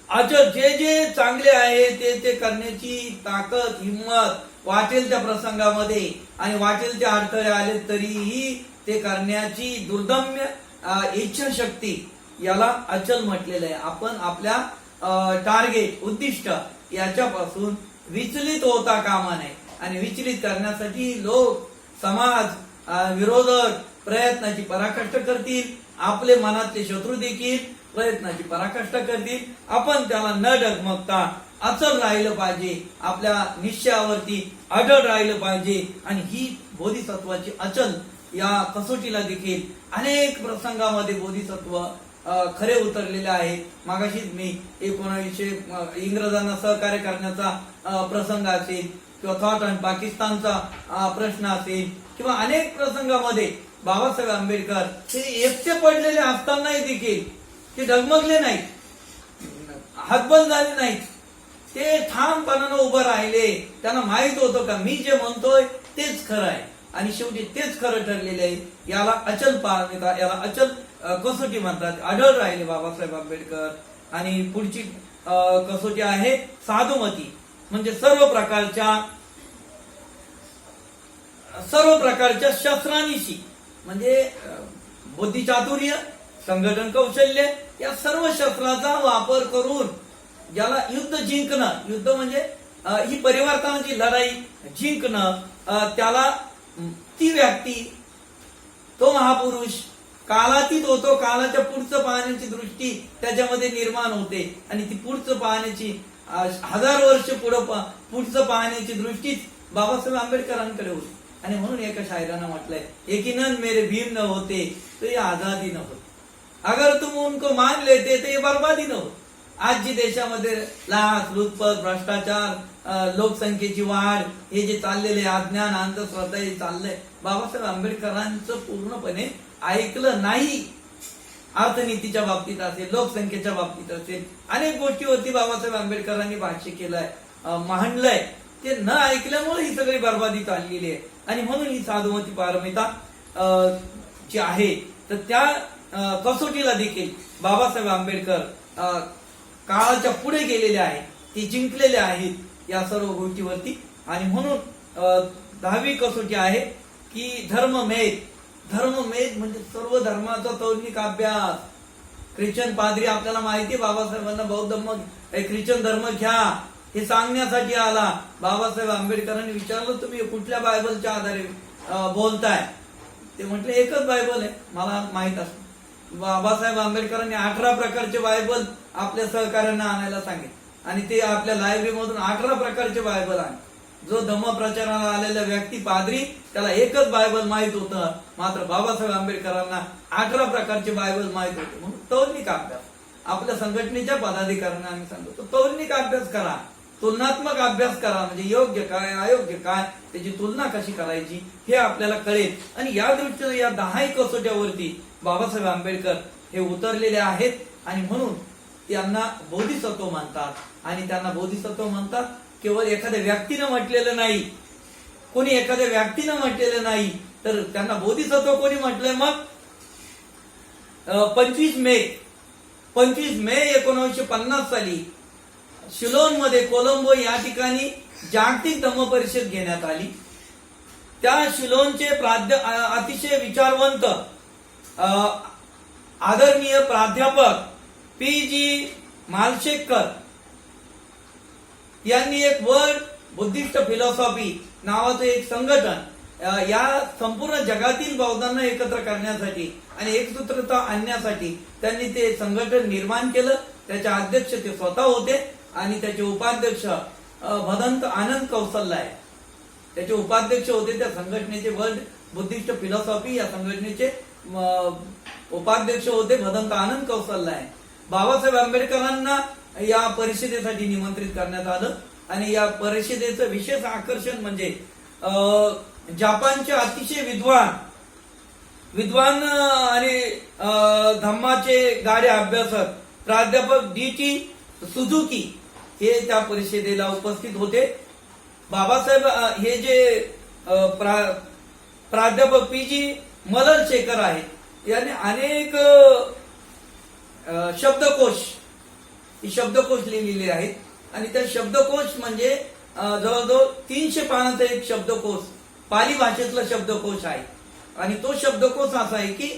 अचल, जे जे चांगले आहे ते करण्याची ताकद, हिंमत वाटेल त्या प्रसंगामध्ये आणि वाटेल ते अडथळे आले तरीही ते करण्याची दुर्दम्य इच्छाशक्ती, याला अचल म्हटलेलं आहे. आपण आपल्या टार्गेट, उद्दिष्ट याच्यापासून विचलित होता कामा नये. आणि विचलित करण्यासाठी लोक, समाज, विरोधक प्रयत्नाची पराकाष्ठा करतील, आपले मनातले शत्रू देखील प्रयत्नाची पराकाष्ठा करतील. आपण त्याला न डगमगता अचल राहिलं पाहिजे, आपल्या निश्चयावरती अडळ राहिलं पाहिजे. आणि ही बोधिसत्वाची अचल या कसोटीला देखील अनेक प्रसंगामध्ये बोधिसत्व खरे उतरलेले आहे. मागाशीच मी 1900 इंग्रजांना सहकार्य करण्याचा प्रसंग असेल किंवा थॉट अँड पाकिस्तानचा प्रश्न असेल किंवा अनेक प्रसंगामध्ये बाबासाहेब आंबेडकर हे एकटे पडलेले असतानाही देखील ते डगमगले नाहीत, हातबल झाले नाहीत. ते ठामपणानं उभं राहिले. त्यांना माहित होतं का मी जे म्हणतोय तेच खरं आहे आणि शेवटी तेच खरं ठरलेले आहे. याला अचल पारमिता, याला अचल कसोटी म्हणतात. अढळ राहिले बाबासाहेब आंबेडकर. आणि पुढची कसोटी आहे साधुमती. म्हणजे सर्व प्रकारच्या शस्त्रांनिशी, म्हणजे बुद्धिचातुर्य, संघटन कौशल्य, या सर्व शस्त्राचा वापर करून ज्याला युद्ध जिंकणं, युद्ध म्हणजे ही परिवर्तनाची लढाई जिंकणं, त्याला ती व्यक्ती, तो महापुरुष कालातीत होतो. कालाच्या पुढचं पाहण्याची दृष्टी त्याच्यामध्ये निर्माण होते आणि ती पुढचं पाहण्याची, 1000 वर्ष पुढचं पाहण्याची दृष्टीच बाबासाहेब आंबेडकरांकडे होती. आणि म्हणून एका शायरानं म्हटलंय, यकीनन मेरे भीम न होते तो ये आजादी न होती, अगर तुम उनको मान लेते तो ये बर्बादी न होती. आज जी देशामध्ये लाच, लुचपत, भ्रष्टाचार, लोकसंख्येची वाढ, हे जे चाललेले अज्ञान, अंधश्रद्धा हे चाललंय, बाबासाहेब आंबेडकरांचं पूर्णपणे ऐकलं नाही. अर्थनीतीच्या बाबतीत असेल, लोकसंख्येच्या बाबतीत असेल, अनेक गोष्टीवरती बाबासाहेब आंबेडकरांनी भाष्य केलंय, मांडलंय. ते न ऐकल्यामुळे ही सगळी बर्बादी चाललेली आहे. आणि म्हणून ही साधुमती पारमिता जी आहे, तर त्या कसोटीला देखील बाबासाहेब आंबेडकर काळाच्या पुढे गेलेले आहेत, ते जिंकलेले आहेत या सर्व गोष्टीवरती. आणि म्हणून 10वी कसोटी आहे की धर्ममेध. धर्ममेध म्हणजे सर्व धर्माचा तौलनिक अभ्यास. ख्रिश्चन पादरी, आपल्याला माहिती आहे बाबासाहेबांना बौद्ध धर्म, ख्रिश्चन धर्म घ्या हे सांगण्यासाठी आला. बाबासाहेब आंबेडकरांनी विचारलं, तुम्ही कुठल्या बायबलच्या आधारे बोलताय? ते म्हटले, एकच बायबल आहे, मला माहित असतं. बाबासाहेब आंबेडकरांनी 18 प्रकारचे बायबल आपल्या सहकार्यांना आणायला सांगितले आणि ते आपल्या लायब्ररीमधून 18 प्रकारचे बायबल आणले. जो धम्म प्रचाराला आलेला व्यक्ती, पादरी, त्याला एकच बायबल माहित होतं. मात्र बाबासाहेब आंबेडकरांना 18 प्रकारचे बायबल माहित होते. म्हणून तौलनिक अभ्यास आपल्या संघटनेच्या पदाधिकाऱ्यांना आम्ही सांगतो, तौलनिक अभ्यास करा, तुलनात्मक अभ्यास करा. म्हणजे योग्य काय, अयोग्य काय, त्याची तुलना कशी करायची हे आपल्याला कळेल. आणि या दृष्टीने या 10 कसोट्यावरती बाबासाहेब आंबेडकर हे उतरलेले आहेत. आणि म्हणून त्यांना बोधिसत्व म्हणतात. आणि त्यांना बोधिसत्व म्हणतात केवळ एखाद्या व्यक्तीनं म्हटलेलं नाही, कोणी एखाद्या व्यक्तीनं म्हटलेलं नाही, तर त्यांना बोधिसत्व कोणी म्हटलंय? मग 25 मे 25 मे 1950 साली शिलोनमध्ये कोलंबो या ठिकाणी जागतिक धम्म परिषद घेण्यात आली. त्या शिलोनचे अतिशय विचारवंत आदरणीय प्राध्यापक PG मालशेखर यांनी एक वर्ल्ड बुद्धिस्ट फिलॉसॉफी नावाचं एक संघटन या संपूर्ण जगातील बौद्धांना एकत्र करण्यासाठी आणि एकसूत्रता आणण्यासाठी त्यांनी ते संघटन निर्माण केलं. त्याचे अध्यक्ष ते स्वतः होते आणि त्याचे उपाध्यक्ष भदंत आनंद कौशल्य त्याचे उपाध्यक्ष होते. त्या संघटनेचे वर्ल्ड बुद्धिस्ट फिलॉसॉफी या संघटनेचे उपाध्यक्ष होते भदंत आनंद कौशल्य. बाबासाहेब आंबेडकरांना या परिषदेसाठी निमंत्रित करण्यात आलं आणि या परिषदेचं विशेष आकर्षण म्हणजे जपानचे अतिशय विद्वान आणि धम्माचे गाढे अभ्यासक प्राध्यापक DT सुझुकी हे त्या परिषदेला उपस्थित होते. बाबासाहेब हे जे प्राध्यापक PG मलनशेखर आहेत यांनी अनेक शब्दकोश लिहिलेले आहेत आणि त्या शब्दकोश म्हणजे जवळजवळ 300 पानाचा एक शब्दकोश पाली भाषेतला शब्दकोश आहे. आणि तो शब्दकोश असा आहे की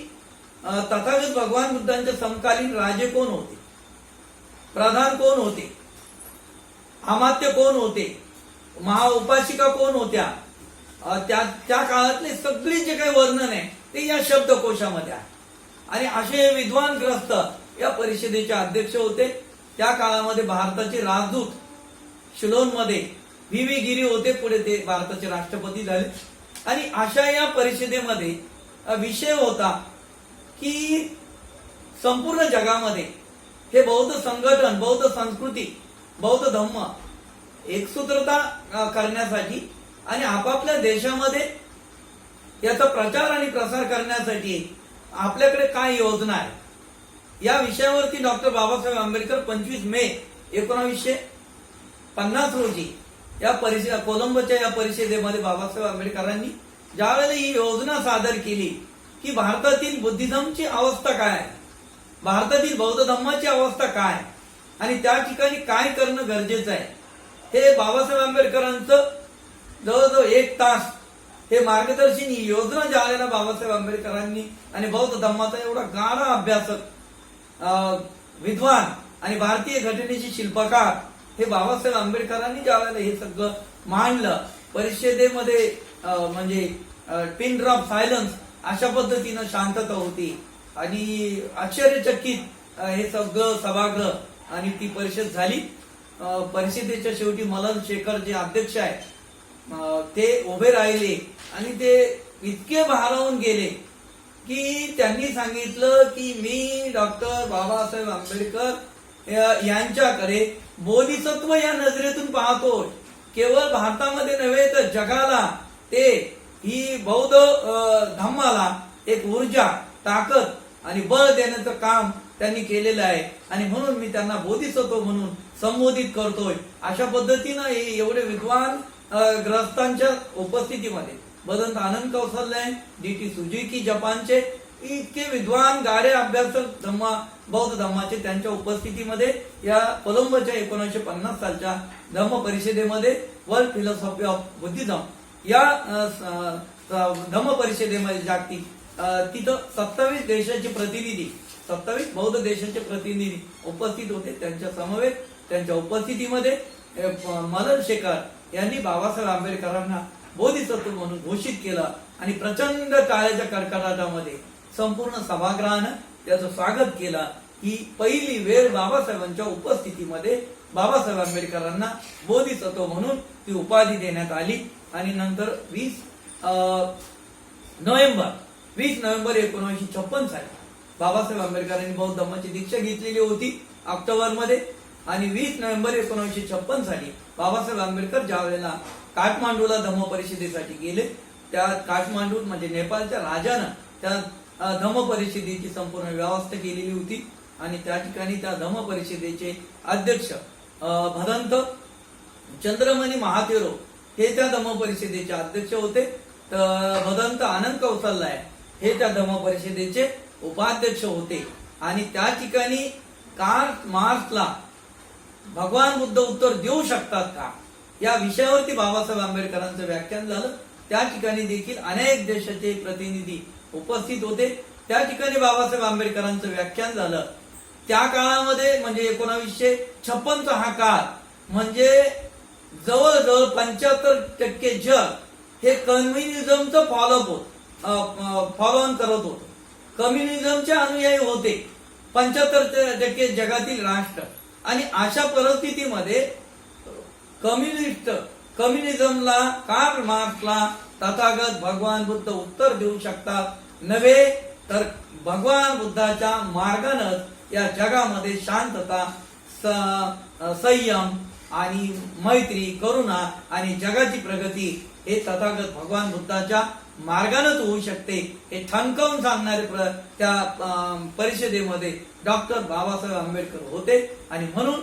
तथागत भगवान बुद्धांच्या समकालीन राजे कोण होते, प्रधान कोण होते, अमात्य कोण होते, महाउपासिका कोण होत्या, त्या काळातले सगळे जे काही वर्णन आहे ते या शब्दकोशामध्ये आहे. आणि असे विद्वान ग्रस्त या परिषदेचे अध्यक्ष होते. त्या काळामध्ये भारताचे राजदूत शिलोनमध्ये VV गिरी होते. पुढे ते भारताचे राष्ट्रपती झाले. आणि अशा या परिषदेमध्ये विषय होता की संपूर्ण जगामध्ये हे बौद्ध संघटन, बौद्ध संस्कृती, बौद्ध धम्म एकसूत्रता करण्यासाठी आणि आपापल्या देशामध्ये याचा प्रचार आणि प्रसार करण्यासाठी आपल्याकडे काय योजना आहे या विषयावरती डॉक्टर बाबासाहेब आंबेडकर 25 मे 1950 रोजी या कोलंबोच्या या परिषदेमध्ये बाबासाहेब आंबेडकरांनी ज्यावेळेला ही योजना सादर केली की भारतातील बुद्धिझमची अवस्था काय आहे, भारतातील बौद्ध धम्माची अवस्था काय आणि त्या ठिकाणी काय करणं गरजेचं आहे, हे बाबासाहेब आंबेडकरांचं जवळजवळ 1 तास हे मार्गदर्शन ही योजना ज्यावेळेला बाबासाहेब आंबेडकरांनी आणि बौद्ध धम्माचा एवढा गाढा अभ्यासक विद्वान आणि भारतीय घटनेचे शिल्पकार हे बाबासाहेब आंबेडकरांनी ज्यावेळेला हे सगळं मांडलं परिषदेमध्ये म्हणजे पिन ड्रॉप सायलन्स अशा पद्धतीनं शांतता होती आणि आश्चर्यचकित हे सगळं सभागृह आणि ती परिषद झाली. परिषदेच्या शेवटी मलनशेखर जे अध्यक्ष आहे ते उभे राहिले आणि ते इतके भारावून गेले की त्यांनी सांगितलं की मी डॉक्टर बाबासाहेब आंबेडकर यांच्याकडे बोधिसत्व या नजरेतून पाहतोय. केवळ भारतामध्ये नव्हे तर जगाला ते ही बौद्ध धम्माला एक ऊर्जा, ताकद आणि बळ देण्याचं काम त्यांनी केलेलं आहे आणि म्हणून मी त्यांना बोधिसत्व म्हणून संबोधित करतोय. अशा पद्धतीनं हे एवढे विद्वान ग्रस्तांच्या उपस्थितीमध्ये भदंत आनंद कौशल्य, DT सुजुकी जपानचे इतके विद्वान गाढे अभ्यासक बौद्ध धम्माचे त्यांच्या उपस्थितीमध्ये या कोलंबोच्या 1950 सालच्या धम्म परिषदेमध्ये वर्ल्ड फिलॉसॉफी ऑफ बुद्धिझम या धम्म परिषदेमध्ये जागतिक तिथं 27 देशाचे प्रतिनिधी, 27 बौद्ध देशाचे प्रतिनिधी उपस्थित होते. त्यांच्या समवेत त्यांच्या उपस्थितीमध्ये मलनशेखर यांनी बाबासाहेब आंबेडकरांना बोधिसत्व म्हणून घोषित केलं आणि प्रचंड टाळ्याच्या कडकडाटामध्ये संपूर्ण सभागृहानं त्याचं स्वागत केलं. ही पहिली वेळ बाबासाहेबांच्या उपस्थितीमध्ये बाबासाहेब आंबेडकरांना बोधिसत्व म्हणून ती उपाधी देण्यात आली. आणि नंतर 20 नोव्हेंबर 1956 साली बाबासाहेब आंबेडकरांनी बौद्ध धम्माची दीक्षा घेतलेली होती ऑक्टोबरमध्ये. आणि 20 नोव्हेंबर 1956 साली बाबासाहेब आंबेडकर ज्या वेळेला काठमांडूला धम्म परिषदेसाठी गेले, त्या काठमांडू म्हणजे नेपाळच्या राजानं त्या धम्म परिषदेची संपूर्ण व्यवस्था केलेली होती आणि त्या ठिकाणी त्या धम्म परिषदेचे अध्यक्ष भदंत चंद्रमणी महाथेरो हे त्या धम्म परिषदेचे अध्यक्ष होते. तर भदंत आनंद कौशल्य हे त्या धम्म परिषदेचे उपाध्यक्ष होते. आणि त्या ठिकाणी कार्ल मार्क्सला भगवान बुद्ध उत्तर देऊ शकतात का, या विषयावरती बाबासाहेब आंबेडकरांचं व्याख्यान झालं. त्या ठिकाणी देखील अनेक देशाचे प्रतिनिधी उपस्थित होते. त्या ठिकाणी बाबासाहेब आंबेडकरांचं व्याख्यान झालं. त्या काळामध्ये म्हणजे 1956चा हा काळ म्हणजे जवळजवळ 75% जग हे कम्युनिझमचं फॉलो ऑन करत होतं. कम्युनिझमचे अनुयायी होते 75% जगातील राष्ट्र. आणि अशा परिस्थितीमध्ये कम्युनिझमला, कार्ल मार्क्सला तथागत भगवान बुद्ध उत्तर देऊ शकतात नव्हे तर भगवान बुद्धाच्या मार्गानंच या जगामध्ये शांतता, संयम आणि मैत्री, करुणा आणि जगाची प्रगती हे तथागत भगवान बुद्धाच्या मार्गानंच होऊ शकते, हे ठणकावून सांगणारे त्या परिषदेमध्ये डॉक्टर बाबासाहेब आंबेडकर होते. आणि म्हणून